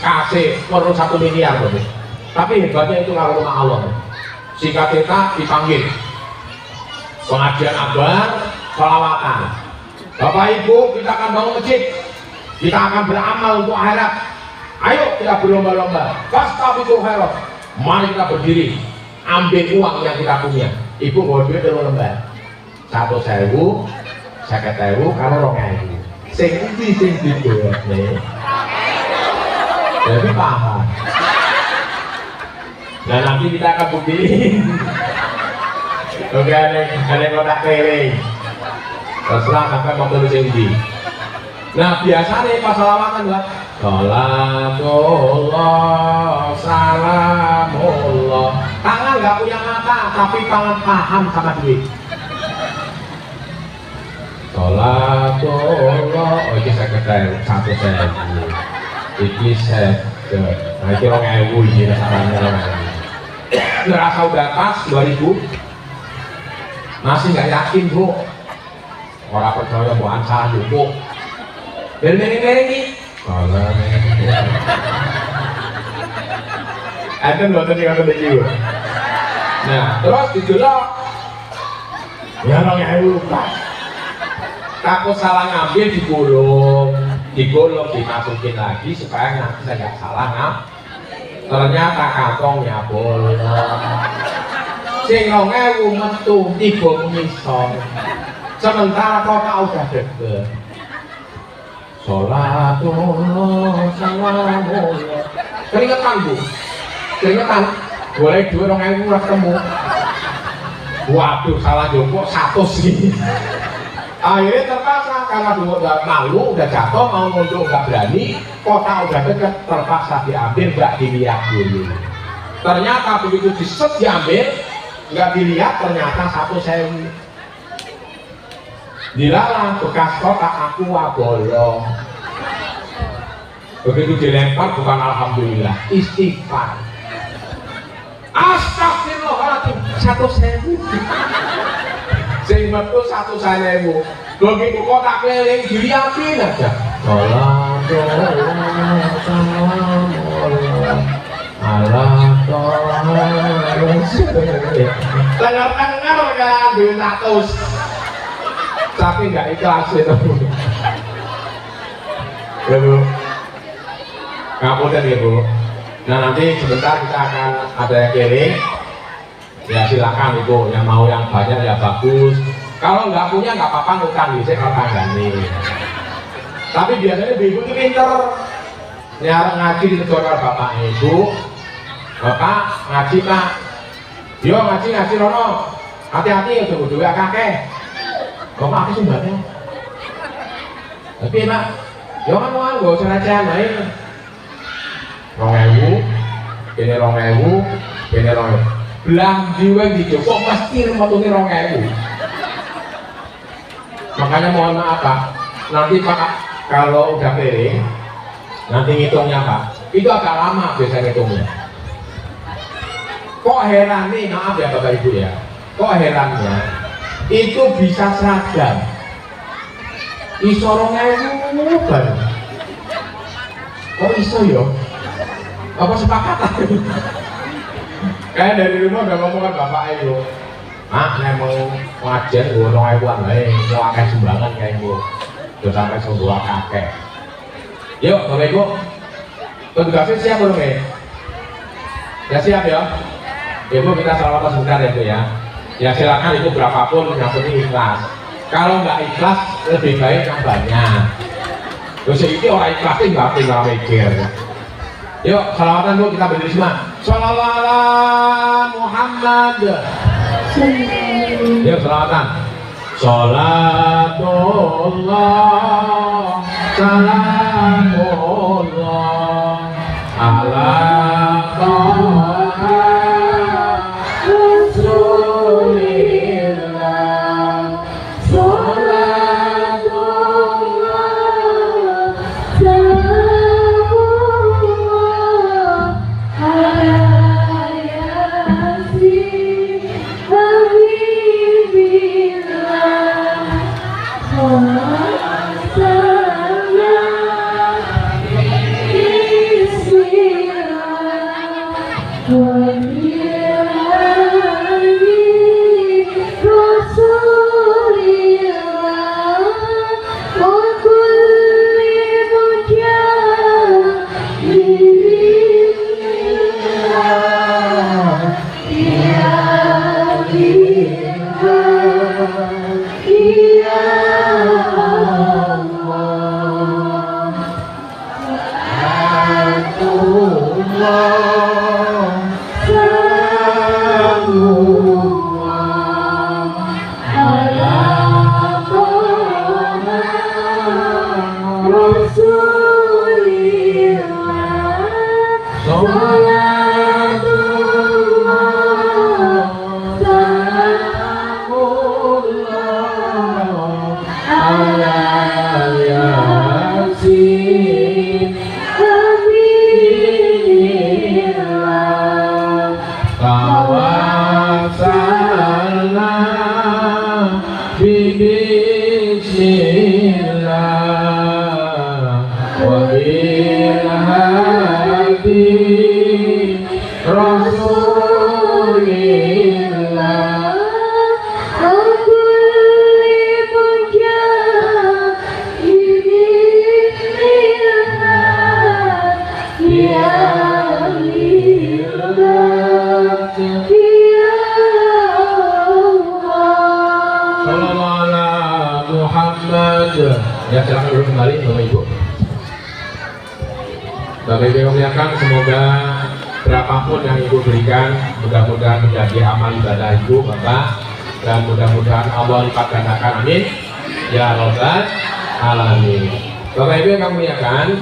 kasih perlu 1 miliar tapi hebatnya itu kalau rumah Allah singkat kita dipanggil pengajian akbar sholawatan Bapak Ibu kita akan bangun masjid kita akan beramal untuk akhirat ayo kita berlomba-lomba fastabiqul khairat mari kita berdiri ambil uang yang kita punya ibu bawa duit dari lembar 1.000 50.000 kalau 2.000 sing dibuat nih jadi paham nah nanti kita akan buktiin oke ada kotak keliling terserah sampai mobil tinggi nah biasanya pas salawatan lah Salatullah salamullah tangan nggak punya mata tapi tangan paham sama duit Salatullah oh ini saya ketahui 1.000 ini saya nah ini 2.000 ini rasanya ngerasa udah pas 2.000 masih nggak yakin bu orang percaya bukan salah bu ini ada nggak tadi kata dia nah terus didelok ya 2.000 pas takut salah ngambil digulung dimasukin lagi supaya nanti saya nggak salah ternyata kantongnya bolong sing 2.000 metu tiba ngisor sementara kota udah deket Salatullah salamullah keringetan bu keringetan boleh 2.000 ketemu waduh salah joko 100 akhirnya terpaksa karena dulu udah malu udah jatuh mau nunduk nggak berani kota udah deket terpaksa diambil nggak dilihat dulu ternyata begitu diset diambil nggak dilihat ternyata 1.000 dilarang bekas kotak aqua bolong begitu dilempar bukan alhamdulillah istighfar astagfirullahaladzim 1.000 sing metu 1.000 begitu kotak keliling dilihatin aja dengar kan duit 100 tapi nggak ikhlas itu ya bu ngapunten ya bu nah nanti sebentar kita akan ada yang keliling ya silakan ibu yang mau yang banyak ya bagus kalau nggak punya nggak apa-apa ngutang bisa ngutang nih tapi biasanya ibu itu pinter nyarang ngaji di negara bapak ibu bapak ngaji pak yo ngaji rono hati-hati ya tunggu dua kakek bapak aku sumbangan tapi pak yo kan gak usah recehan main 2.000 ini 2.000 ini 2.000 belang jiwa di Joko pasti memotongnya 2.000 makanya mohon maaf pak nanti pak kalau udah keliling nanti ngitungnya pak itu agak lama biasanya ngitungnya kok heran nih maaf ya bapak ibu ya kok herannya itu bisa seragam iso 2.000 baru kok iso yo apa sepakat kayak dari rumah udah ngomong kan bapak ayo mak nek mau ngajar gue 2.000-an mau akeh sumbangan kayak gue udah sampai semua kakek yuk bapak ibu tugasnya siap belum ya siap ya ibu kita salawat sebentar ya bu ya ya silakan itu berapapun yang penting ikhlas kalau nggak ikhlas lebih baik yang banyak terus ini orang ikhlas nggak tinggal mikir Yuk, salawatan dulu kita berdiri semua. Shallallahu ala Muhammad. Yuk, salawatan. Salatullah, salamullah ala Taha Rasulillah. Salatullah, salamullah ala Yasin Habibillah. Ya, silakan dulu kembali Bapak Ibu. Bapak Ibu yang muliakan, semoga berapapun yang Ibu berikan mudah-mudahan menjadi amal ibadah Ibu Bapak, dan mudah-mudahan Allah lipat gandakan, amin ya robbal alamin. Bapak Ibu yang muliakan,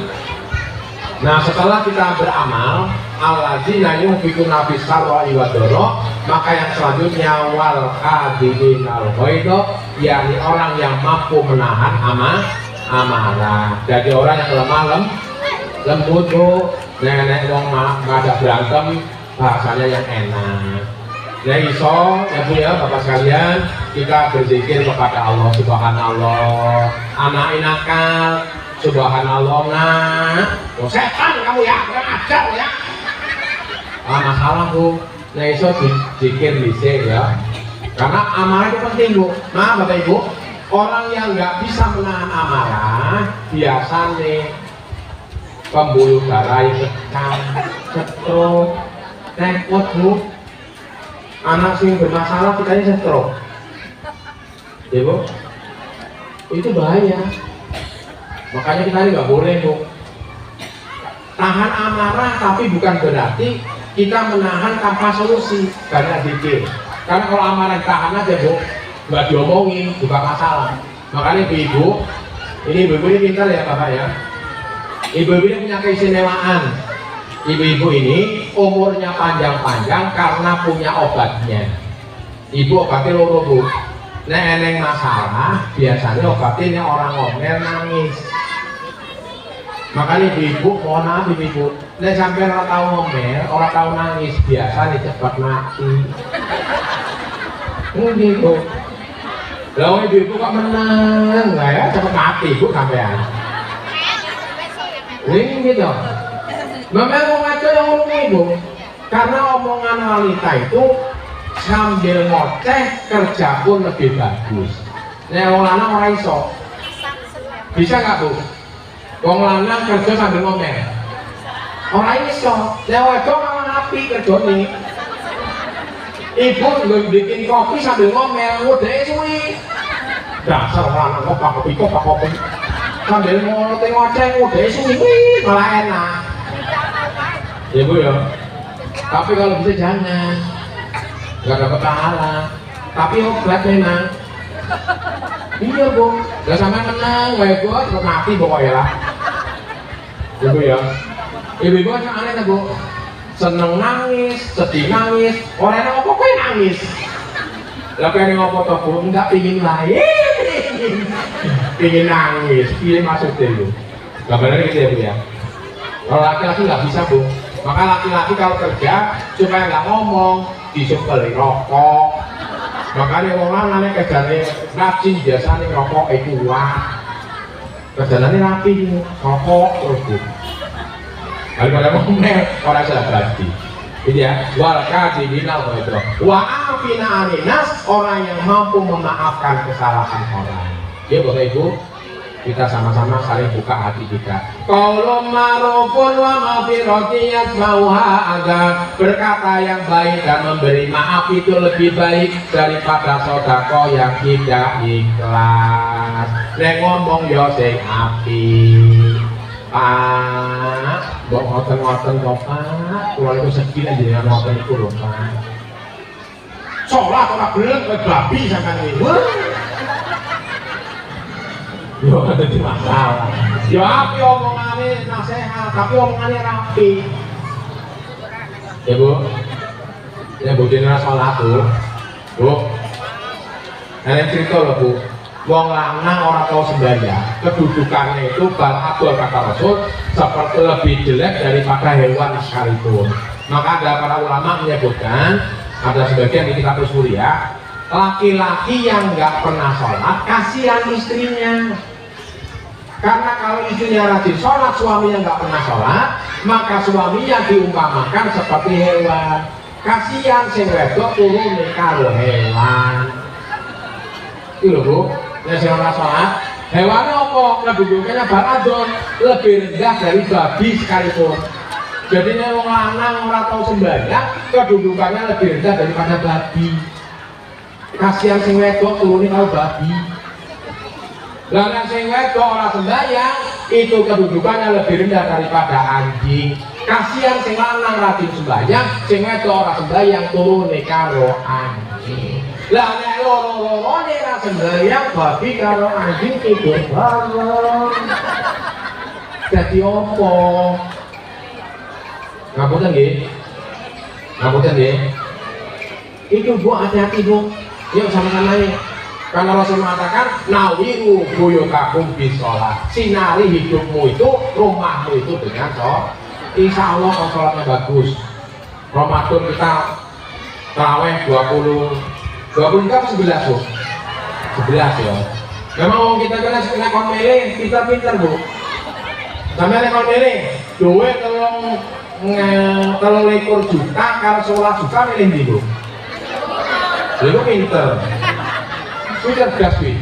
nah setelah kita beramal alladzina yunfiquna fis sarra'i wadharra, maka yang selanjutnya wal kadhiminal ghaidha, yakni orang yang mampu menahan amarah. Jadi orang yang lemah lembut tuh, nenek wong ngajak berantem bahasanya yang enak. Ya iso, ya Bu ya Bapak sekalian, kita berzikir kepada Allah Subhanallah. Anak nakal, Subhanallah nak. Oh, setan kamu ya, kurang ajar ya. Masalah Bu, nah iso zikir bisa ya. Karena amarah itu penting Bu. Nah Bapak Ibu, orang yang nggak bisa menahan amarah biasanya pembuluh darah yang tekan, stroke, nekot Bu. Anak sing bermasalah kita ini stroke, ya Bu. Itu bahaya. Makanya kita ini nggak boleh Bu. Tahan amarah, tapi bukan berarti kita menahan tanpa solusi karena zikir. Karena kalau amarah tahan aja Bu, nggak diomongin, bukan masalah. Makanya ibu-ibu, ini ibu-ibu ini pintar ya Bapak ya. Ibu-ibu ini punya keistimewaan. Ibu-ibu ini umurnya panjang-panjang karena punya obatnya. Ibu obatnya loro Bu. Nek eneng masalah, biasanya obatnya orang ngomel nangis. Makanya ibu-ibu, mohon maaf ibu-ibu, nek sampai orang tahu ngomel, orang tahu nangis, biasa nih cepat mati. Ini Bu. Lalu ibu-ibu kok menang, nggak ya cepat mati Bu sampean. Ini gitu. Memang mau ngaco yang ngomong ibu, karena omongan wanita itu sambil ngoceh kerja pun lebih bagus. Nek wong lanang ora iso. Bisa nggak Bu? Wong lanang kerja sambil ngomel. Ora iso. Nek wedok malah api kerjane. Ibu juga bikin kopi sambil ngomel, ngudeke suwi. Dasar lanang kok kopi sambil ngoceh ngudeke suwi malah enak. Ya Bu ya. Tapi kalau bisa jangan, nggak dapat pahala. Tapi obat memang. Iya Bu, nggak sampai menang, baik Bu, cepet mati pokoknya lah. Ya Bu ya. Ibu-ibu kan aneh Bu, seneng nangis, sedih nangis, orang yang apa nangis. Lah pengen ngopo to Bu, enggak pingin lain, pingin nangis, pilih maksudnya Bu. Gak benar gitu ya Bu ya. Kalau laki-laki nggak bisa Bu, maka laki-laki kalau kerja supaya nggak ngomong, disuppel rokok. Makanya orang aneh kerjanya rajin, biasanya rokok itu wah. Kerjanya rapi, rokok terus Bu. Daripada ngomel, orang sudah berarti. Jadi ya, wal kadhibina itu. Wa afina aninas, orang yang mampu memaafkan kesalahan orang. Ya Bapak Ibu, kita sama-sama saling buka hati kita. Qaulun ma'rufun wa maghfiratun yasma'uha agar berkata yang baik dan memberi maaf itu lebih baik daripada sedekah yang tidak ikhlas. Nek ngomong yo sing apik. Pak, mbok ngoten-ngoten kok Pak, kula itu sedih aja dengan ngoten iku lho Pak. Salat ora bener kowe babi sampean iki. Yo ada di masalah. Yo api omongane nasihat, tapi omongane rapi. Ya Bu. Ya Bu dene salat Bu. Bu. Ana cerita lho Bu. Wong lanang orang tahu sembahyang, kedudukannya itu bal abdul kata Rasul seperti lebih jelek daripada hewan sekalipun. Maka ada para ulama menyebutkan, ada sebagian di kitab Surya, laki-laki yang nggak pernah sholat kasihan istrinya. Karena kalau istrinya rajin sholat, suaminya nggak pernah sholat, maka suaminya diumpamakan seperti hewan. Kasihan sing wedok turun karo hewan. Itu loh Bu. Yang seorang sholat, hewannya apa? Kedudukannya baladon lebih rendah dari babi sekalipun. Jadi ini orang lanang orang tahu sembahyang, kedudukannya lebih rendah daripada babi. Kasihan sing wedok turunin kalau babi. Lah sing wedok orang sembahyang itu kedudukannya lebih rendah daripada anjing. Kasihan sing lanang rajin sembahyang, sing wedok orang sembahyang turunin karo anjing. Lah nek loro-lorone ra sembahyang babi karo anjing tidur bareng. Dadi opo? Ngapunten nggih. Ngapunten nggih. Itu Bu hati-hati Bu. Yuk sama-sama ini. Karena Rasul mengatakan nawiru buyutakum bisolat. Sinari hidupmu itu, rumahmu itu dengan sholat. Insya Allah kalau sholatnya bagus. Ramadan kita tarawih 20 kan 11 Bu. 11 ya. Memang kita kena kon milih, kita pinter Bu. Sampai nek kon milih, duwe telung likur juta kalau 11 juta milih ndi Bu? Itu pinter. Itu cerdas Bu.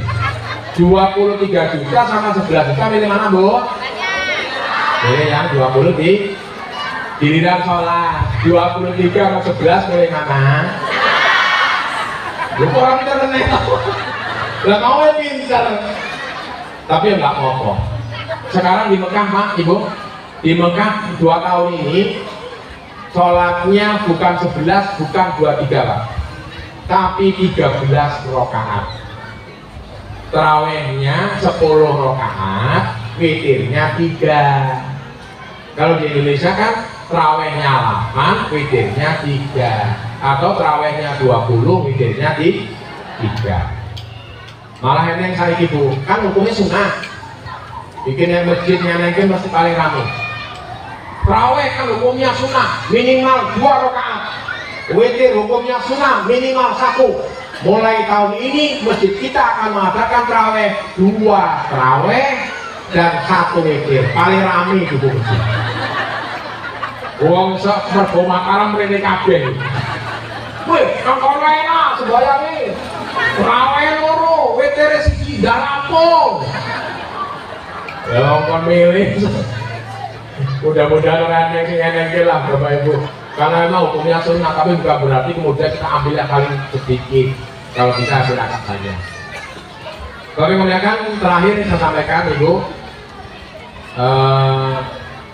23 juta sama 11 juta milih mana Bu? Milih yang 20 di giliran sholat. 23 sama 11 milih mana? Lu orang pintar meneh. Lah mau pintar. Tapi enggak apa-apa. Sekarang di Mekah Pak, Ibu, di Mekah 2 tahun ini sholatnya bukan 11, bukan 23 Pak, tapi 13 rakaat. Tarawihnya 10 rakaat, witirnya 3. Kalau di Indonesia kan tarawihnya 8, witirnya 3. Atau tarawihnya 20, witirnya 3. Malah yang saya gitu, kan hukumnya sunnah. Bikin yang masjidnya nanti mesti paling ramai. Tarawih kan hukumnya sunnah, minimal 2 rakaat. Witir hukumnya sunnah, minimal 1. Mulai tahun ini masjid kita akan mengadakan tarawih 2 tarawih dan 1 witir. Paling ramai di masjid. Wong sak mergo makaran mrene kabeh. Wih, nang kono enak sembayange. Tarawih loro, witir siji dalampung. Ya kon milih. Mudah-mudahan orang yang lah Bapak Ibu. Karena memang hukumnya sunnah, tapi bukan berarti kemudian kita ambil yang paling sedikit. Kalau bisa ambil akad saja. Tapi kemudian terakhir saya sampaikan Ibu,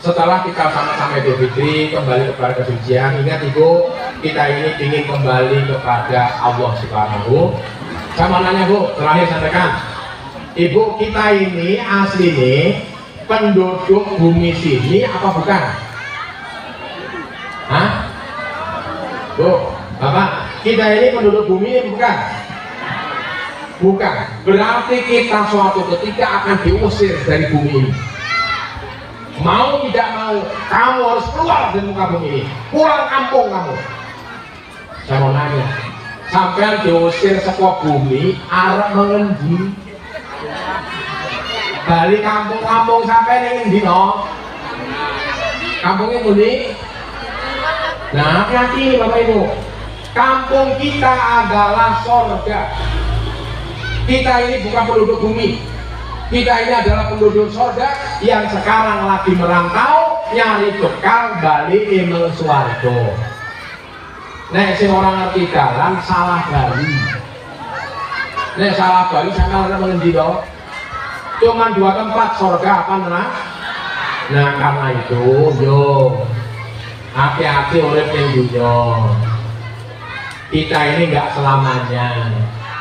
setelah kita sama-sama Idul Fitri kembali kepada kesucian, ingat Ibu, kita ini ingin kembali kepada Allah Subhanahu. Sama nanya Bu, terakhir sampaikan, Ibu, kita ini asli nih penduduk bumi sini apa bukan? Hah? Bu, Bapak, kita ini penduduk bumi ini bukan? Bukan. Berarti kita suatu ketika akan diusir dari bumi ini. Mau tidak mau, kamu harus keluar dari muka bumi ini. Pulang kampung kamu. Saya mau nanya, sampai diusir saka bumi, arep mengendi? Balik kampung-kampung sampai ning endi no? Kampungnya pundi? Nah, hati-hati Bapak Ibu. Kampung kita adalah sorga. Kita ini bukan penduduk bumi. Kita ini adalah penduduk sorga yang sekarang lagi merantau, nyari bekal balik imel swarga. Nek sing orang ngerti jalan salah bali. Nek salah bali sampe ora mengendi to? Cuman 2 tempat sorga apa neraka. Nah karena itu yo hati-hati urip ning dunya. Kita ini nggak selamanya.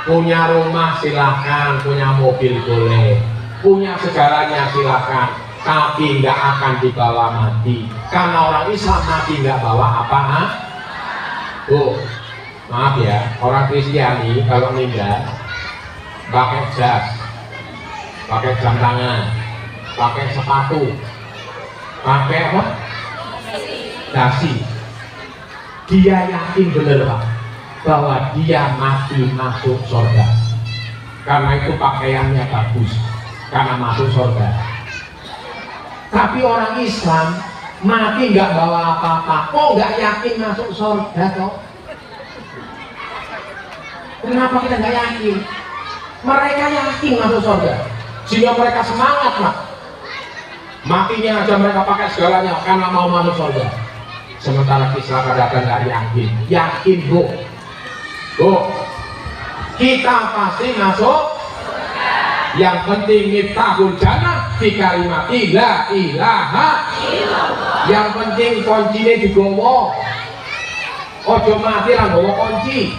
Punya rumah silahkan, punya mobil boleh, punya segalanya silahkan, tapi nggak akan dibawa mati. Karena orang Islam mati nggak bawa apa? Bu, maaf ya, orang Kristiani kalau meninggal pakai jas, pakai jam tangan, pakai sepatu, pakai apa? Dasi. Dia yakin bener Pak bahwa dia mati masuk surga. Karena itu pakaiannya bagus, karena masuk surga. Tapi orang Islam mati nggak bawa apa-apa, kok nggak yakin masuk surga kok? Kenapa kita nggak yakin? Mereka yakin masuk surga, sehingga mereka semangat Pak. Matinya aja mereka pakai segalanya karena mau masuk surga. Sementara Islam kadang nggak yakin. Yakin Bu, Bu, kita pasti masuk. Yang penting miftahul jannah fi kalimati la ilaha illallah. Yang penting kuncinya digowo. Ojo mati lah gowo kunci.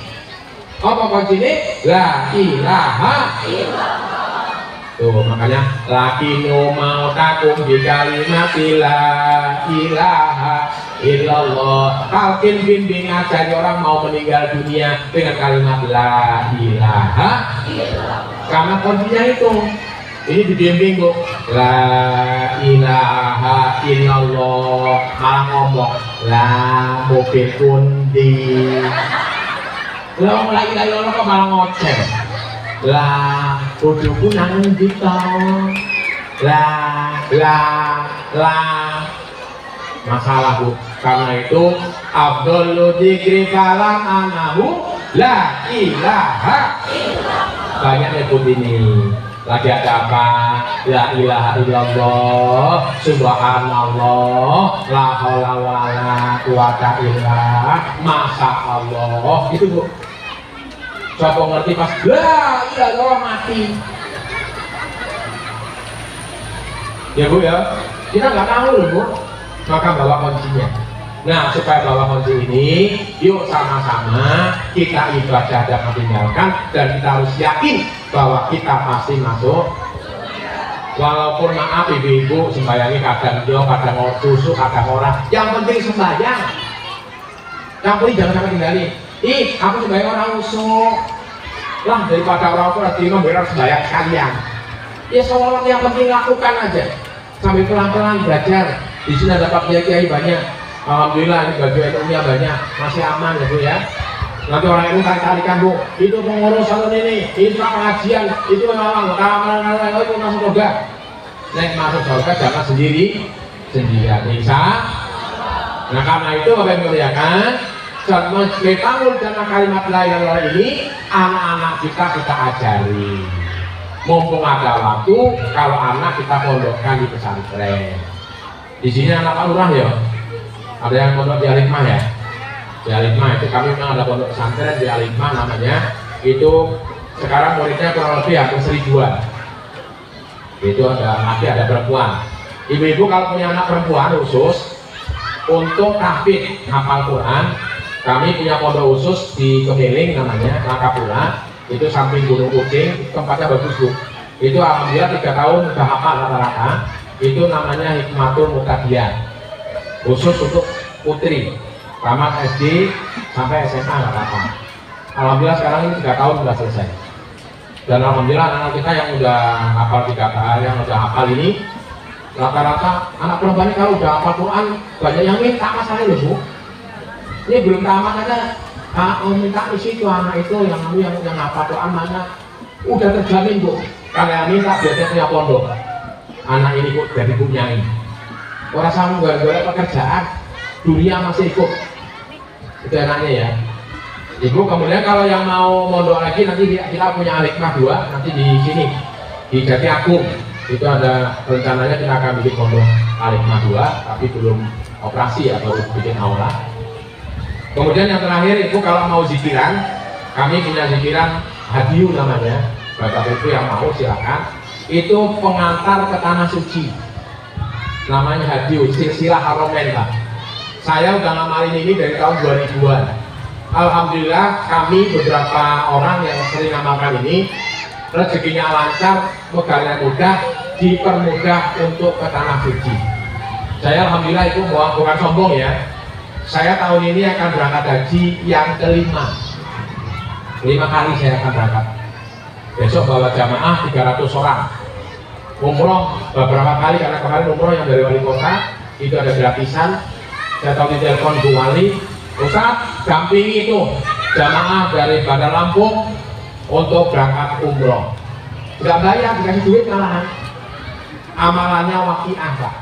Apa kuncinya? La ilaha illallah. Tuh makanya lakinu mau takum di kalimati la ilaha illallah. Talqin bimbing aja orang mau meninggal dunia dengan kalimat la ilaha illallah. Karena kuncinya itu ini dibimbing Bu, la ilaha illallah, malah ngomong la mobil kundi. Lah la ilaha illallah kok malah ngoceh. Lah bodohku nang endi to? La masalah Bu. Karena itu afdhalu dzikri kalam anahu la ilaha illallah. Banyak nyebut ini. Lagi ada apa? La ilaha illallah, subhanallah, la haula wala quwata illa masa Allah. Itu Bu. Siapa ngerti pas la ilaha illallah mati. Ya Bu ya. Kita nggak tahu loh Bu. Maka bawa kuncinya. Nah supaya bawa kunci ini, yuk sama-sama kita ibadah dan meninggalkan, dan kita harus yakin bahwa kita pasti masuk. Walaupun maaf ibu-ibu sembayangi kadang dia, kadang tusuk, kadang orang. Yang penting sembayang. Yang penting jangan sampai tinggalin. Ih, aku sembayang orang usuk. Lah daripada orang tua terima biar sembayang sekalian. Ya seolah yang penting lakukan aja. Sambil pelan-pelan belajar. Di sini ada Pak Kiai banyak. Alhamdulillah ini baju NU-nya banyak, masih aman ya Bu ya. Nanti orang itu tarik-tarikan Bu, itu pengurus salon ini, itu pengajian, itu memang keamanan itu masuk surga. Nek masuk surga jangan sendirian, insya. Nah karena itu Bapak Ibu ya kan, metangul dan kalimat la ilaha illallah ini anak-anak kita ajari. Mumpung ada waktu, kalau anak kita pondokkan di pesantren. Di sini anak Pak Lurah ya. Ada yang pondok di Al-Hikmah ya? Di Al-Hikmah itu kami memang ada pondok pesantren di Al-Hikmah namanya. Itu sekarang muridnya kurang lebih hampir 1000-an. Itu ada laki ada perempuan. Ibu-ibu kalau punya anak perempuan khusus untuk tahfidz hafal Quran, kami punya pondok khusus di Kemeling namanya Lakapura, itu samping Gunung Kucing, tempatnya bagus Bu. Itu alhamdulillah 3 tahun sudah hafal rata-rata. Itu namanya Hikmatul Mutadiyah, khusus untuk putri tamat SD sampai SMA nggak apa-apa. Alhamdulillah sekarang ini 3 tahun sudah selesai. Dan alhamdulillah anak-anak kita yang udah hafal 3 tahun, yang udah hafal ini rata-rata anak perempuan ini kalau udah hafal Quran banyak yang minta masalahnya loh Bu. Ini belum tamat aja, minta isi itu anak itu yang hafal Quran mana udah terjamin Bu. Kalau yang minta biasanya punya pondok. Anak ini kok jadi punyai. Orang sama gue pekerjaan, dunia masih ikut. Itu enaknya ya. Ibu kemudian kalau yang mau mondok lagi nanti kita punya Al-Hikmah 2 nanti di sini di Jati Agung. Itu ada rencananya kita akan bikin pondok Al-Hikmah 2 tapi belum operasi ya, baru bikin aula. Kemudian yang terakhir Ibu kalau mau zikiran, kami punya zikiran hadiyu namanya. Bapak Ibu yang mau silakan. Itu pengantar ke tanah suci. Namanya hadiyu, silsilah Haromen Pak. Saya udah ngamalin ini dari tahun 2000-an. Alhamdulillah kami beberapa orang yang sering ngamalkan ini rezekinya lancar, modalnya mudah, dipermudah untuk ke tanah suci. Saya alhamdulillah itu bukan sombong ya. Saya tahun ini akan berangkat haji yang kelima. 5 kali saya akan berangkat. Besok bawa jamaah 300 orang. Umroh beberapa kali karena kemarin umroh yang dari wali kota itu ada gratisan. Saya tahu di telepon Bu Wali, Ustaz dampingi itu jamaah dari Bandar Lampung untuk berangkat umroh. Nggak bayar, dikasih duit malahan. Amalannya waqiah Pak.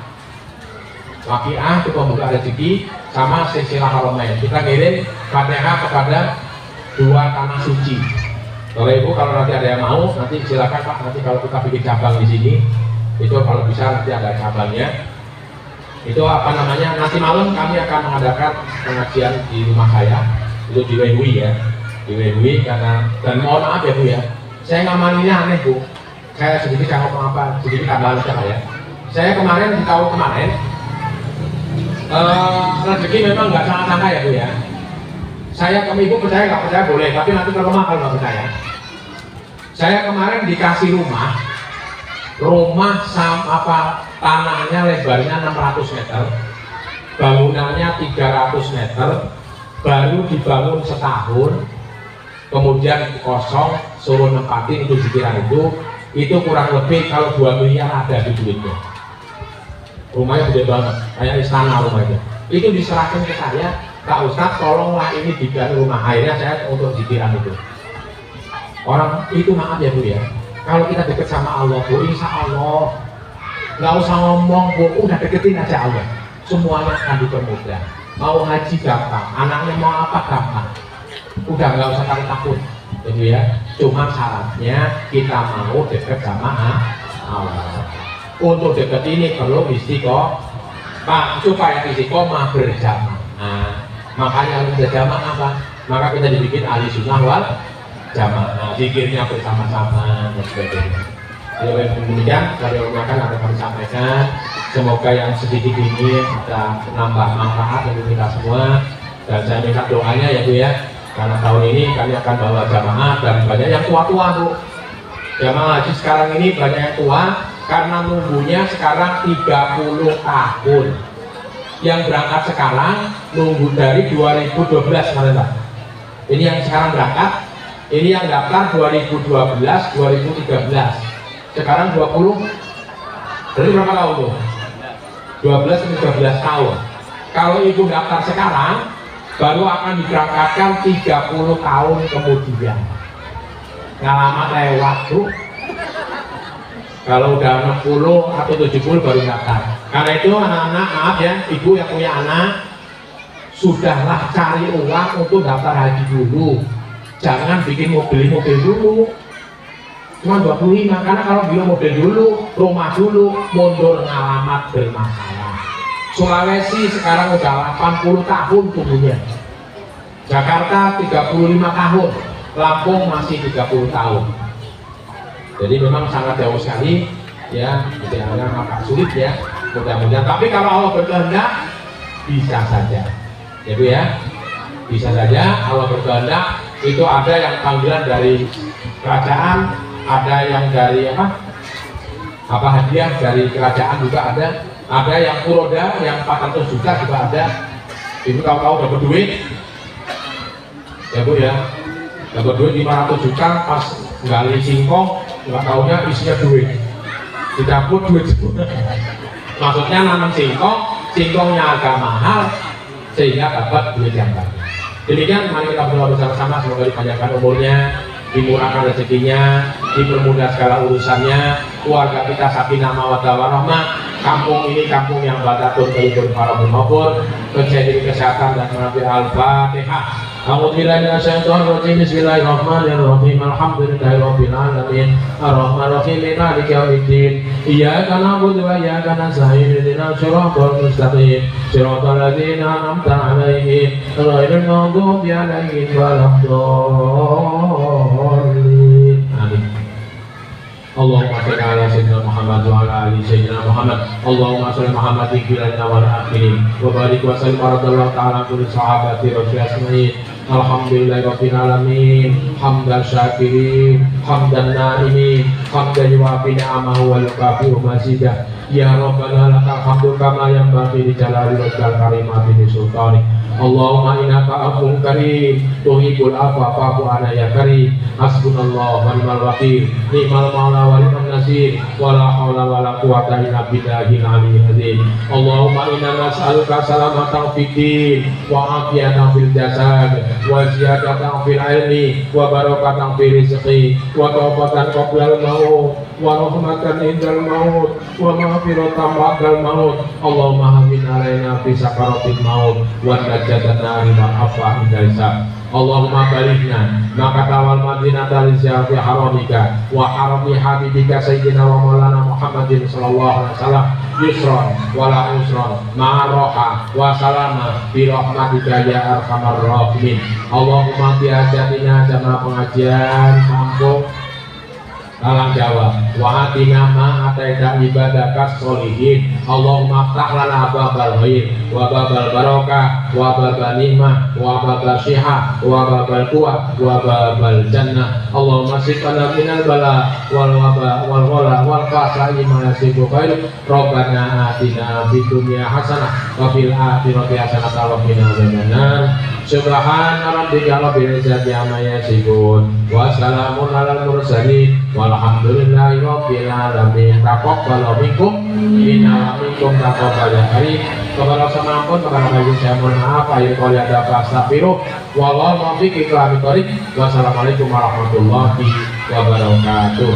Waqiah itu pembuka rezeki sama silsilah Haromen. Kita kirim Fatihah kepada 2 tanah suci. Kalau Ibu kalau nanti ada yang mau, nanti silakan Pak. Nanti kalau kita bikin cabang di sini, itu kalau bisa nanti ada cabangnya. Itu apa namanya? Nanti malam kami akan mengadakan pengajian di rumah saya. Itu di Wehui ya, di Wehui karena dan mohon maaf ya Bu ya. Saya ngamalinnya aneh Bu. Saya sedikit ngomong apa, sedikit tambahan aja ya. Saya kemarin di tahun kemarin rezeki memang nggak sangka-sangka ya Bu ya. Saya ke Ibu percaya nggak percaya boleh, tapi nanti ke rumah kalau nggak percaya. Saya kemarin dikasih rumah tanahnya lebarnya 600 meter, bangunannya 300 meter, baru dibangun setahun, kemudian kosong, suruh nempatin itu pikiran itu kurang lebih kalau 2 miliar ada di duitnya. Rumahnya gede banget, kayak istana rumahnya. Itu diserahkan ke saya. Kak Ustadz tolonglah ini diganti rumah. Akhirnya saya untuk zikiran itu. Orang itu maaf ya Bu ya, kalau kita deket sama Allah Bu, insya Allah nggak usah ngomong Bu, udah deketin aja Allah, semuanya akan dipermudah. Mau haji gampang, anaknya mau apa gampang, udah nggak usah takut gitu ya. Cuma syaratnya kita mau deket sama Allah. Untuk deket ini perlu istiqomah, supaya istiqomah berjamaah. Makanya harus berjamaah apa? Maka kita dibikin ahli sunnah wal jamaah, zikirnya bersama-sama dan sebagainya. Jadi demikian dari ulama akan kami sampaikan. Semoga yang sedikit ini bisa menambah manfaat untuk kita semua. Dan saya minta doanya ya Bu ya, karena tahun ini kami akan bawa jamaah dan banyak yang tua-tua Bu. Jamaah haji sekarang ini banyak yang tua karena nunggunya sekarang 30 tahun. Yang berangkat sekarang nunggu dari 2012 kemarin Pak. Ini yang sekarang berangkat, ini yang daftar 2012, 2013. Sekarang 20, berarti berapa tahun tuh? 12 sampai 12 tahun. Kalau Ibu daftar sekarang, baru akan diberangkatkan 30 tahun kemudian. Nggak lama lewat tuh. Kalau udah 60 atau 70 baru daftar. Karena itu anak-anak, maaf ya, Ibu yang punya anak, sudahlah cari uang untuk daftar haji dulu. Jangan bikin mobil dulu. Cuma 25, karena kalau beli mobil dulu, rumah dulu, mundur ngalamat bermasalah. Sulawesi sekarang udah 80 tahun tumbuhnya. Jakarta 35 tahun, Lampung masih 30 tahun. Jadi memang sangat jauh sekali ya, agak sulit ya. mudah-mudahan. Tapi kalau Allah berkehendak bisa saja ya Bu ya, bisa saja Allah berkehendak. Itu ada yang panggilan dari kerajaan, ada yang dari apa hadiah dari kerajaan juga ada yang puroda yang 400 juta juga ada. Ibu tahu-tahu dapat duit ya Bu ya, dapat duit 500 juta pas gali singkong, nggak tahunya isinya duit, dicabut duit. Maksudnya nanam singkongnya agak mahal sehingga dapat duit yang banyak. Demikian mari kita berdoa bersama-sama semoga dipanjangkan umurnya, dimurahkan rezekinya, dipermudah segala urusannya, keluarga kita sakinah mawaddah warahmah, kampung ini kampung yang badatun terhibur para pemabur, kejadian kesehatan dan mengambil al-fatihah. A'udzubillahi minasyaitonirrajim. Bismillahirrahmanirrahim. Alhamdulillahirabbil alamin. Arrahmanirrahim. Maliki yaumiddin. Iyyaka na'budu wa iyyaka nasta'in. Ihdinas siratal mustaqim. Siratal ladzina an'amta 'alaihim ghairil maghdubi 'alaihim waladdallin. Amin. Allahumma shalli ala sayyidina Muhammad wa ala ali sayyidina Muhammad. Allahumma shalli Muhammad fil awwalin wal akhirin wa barik wa sallim ala ta'ala kulli sahabati rasul asma'in. Alhamdulillahirabbil alamin. Hamdan syakirin, hamdan na'imin, hamdan yuwafi ni'amahu wa yukafi mazidah. Ya Rabbana lakal hamdu kama yanbaghi li jalali wajhikal karimati bi sultanik. Allahumma innaka afuwwun karim tuhibbul afwa fa'fu 'anna ya karim. Hasbunallahu wa ni'mal wakil, ni'mal maula wa ni'man nasir, wa la haula wa la quwwata illa billahil aliyyil azim. Allahumma inna nas'aluka salamatan fid din wa afiyatan fil jasad wa ziyadatan fil ilmi wa barakatan fil rizqi wa tawbatan qabla al-maut wa rahmatan indal maut wa maghfiratan ba'dal maut. Allahumma amin alaina fi sakaratil maut wa najatan dari ma'afa indal hisab. Allahumma barikhna maka tawal madinata li syafi haramika wa harami habibika sayyidina wa maulana Muhammadin sallallahu alaihi wasallam yusron wala usron ma'aroha wa salama bi rahmatika ya arhamar rahimin. Allahumma bihajatina jamaah pengajian kampung Talang Jawa wa atina ma ataita ibadakas solihin. Allahumma ftah lana babal khair wa babal barakah wa babal nikmah wa babal syihah wa babal quwwah wa babal jannah. Allahumma sifana minal bala wal waba wal ghala wal fasa'i ma yasibu khair. Rabbana atina fid dunya hasanah wa fil akhirati hasanah wa qina adzabannar. Subhana rabbika rabbil izzati amma yasifun wa salamun alal mursalin walhamdulillahi rabbil alamin. Taqabbal minkum inna minkum taqabbal karim. Kepada sampun kepada ibu saya mohon maaf ayo kalau ada fastaghfiruh wallahu muwaffiq ila aqwamit thoriq. Wassalamualaikum warahmatullahi wabarakatuh.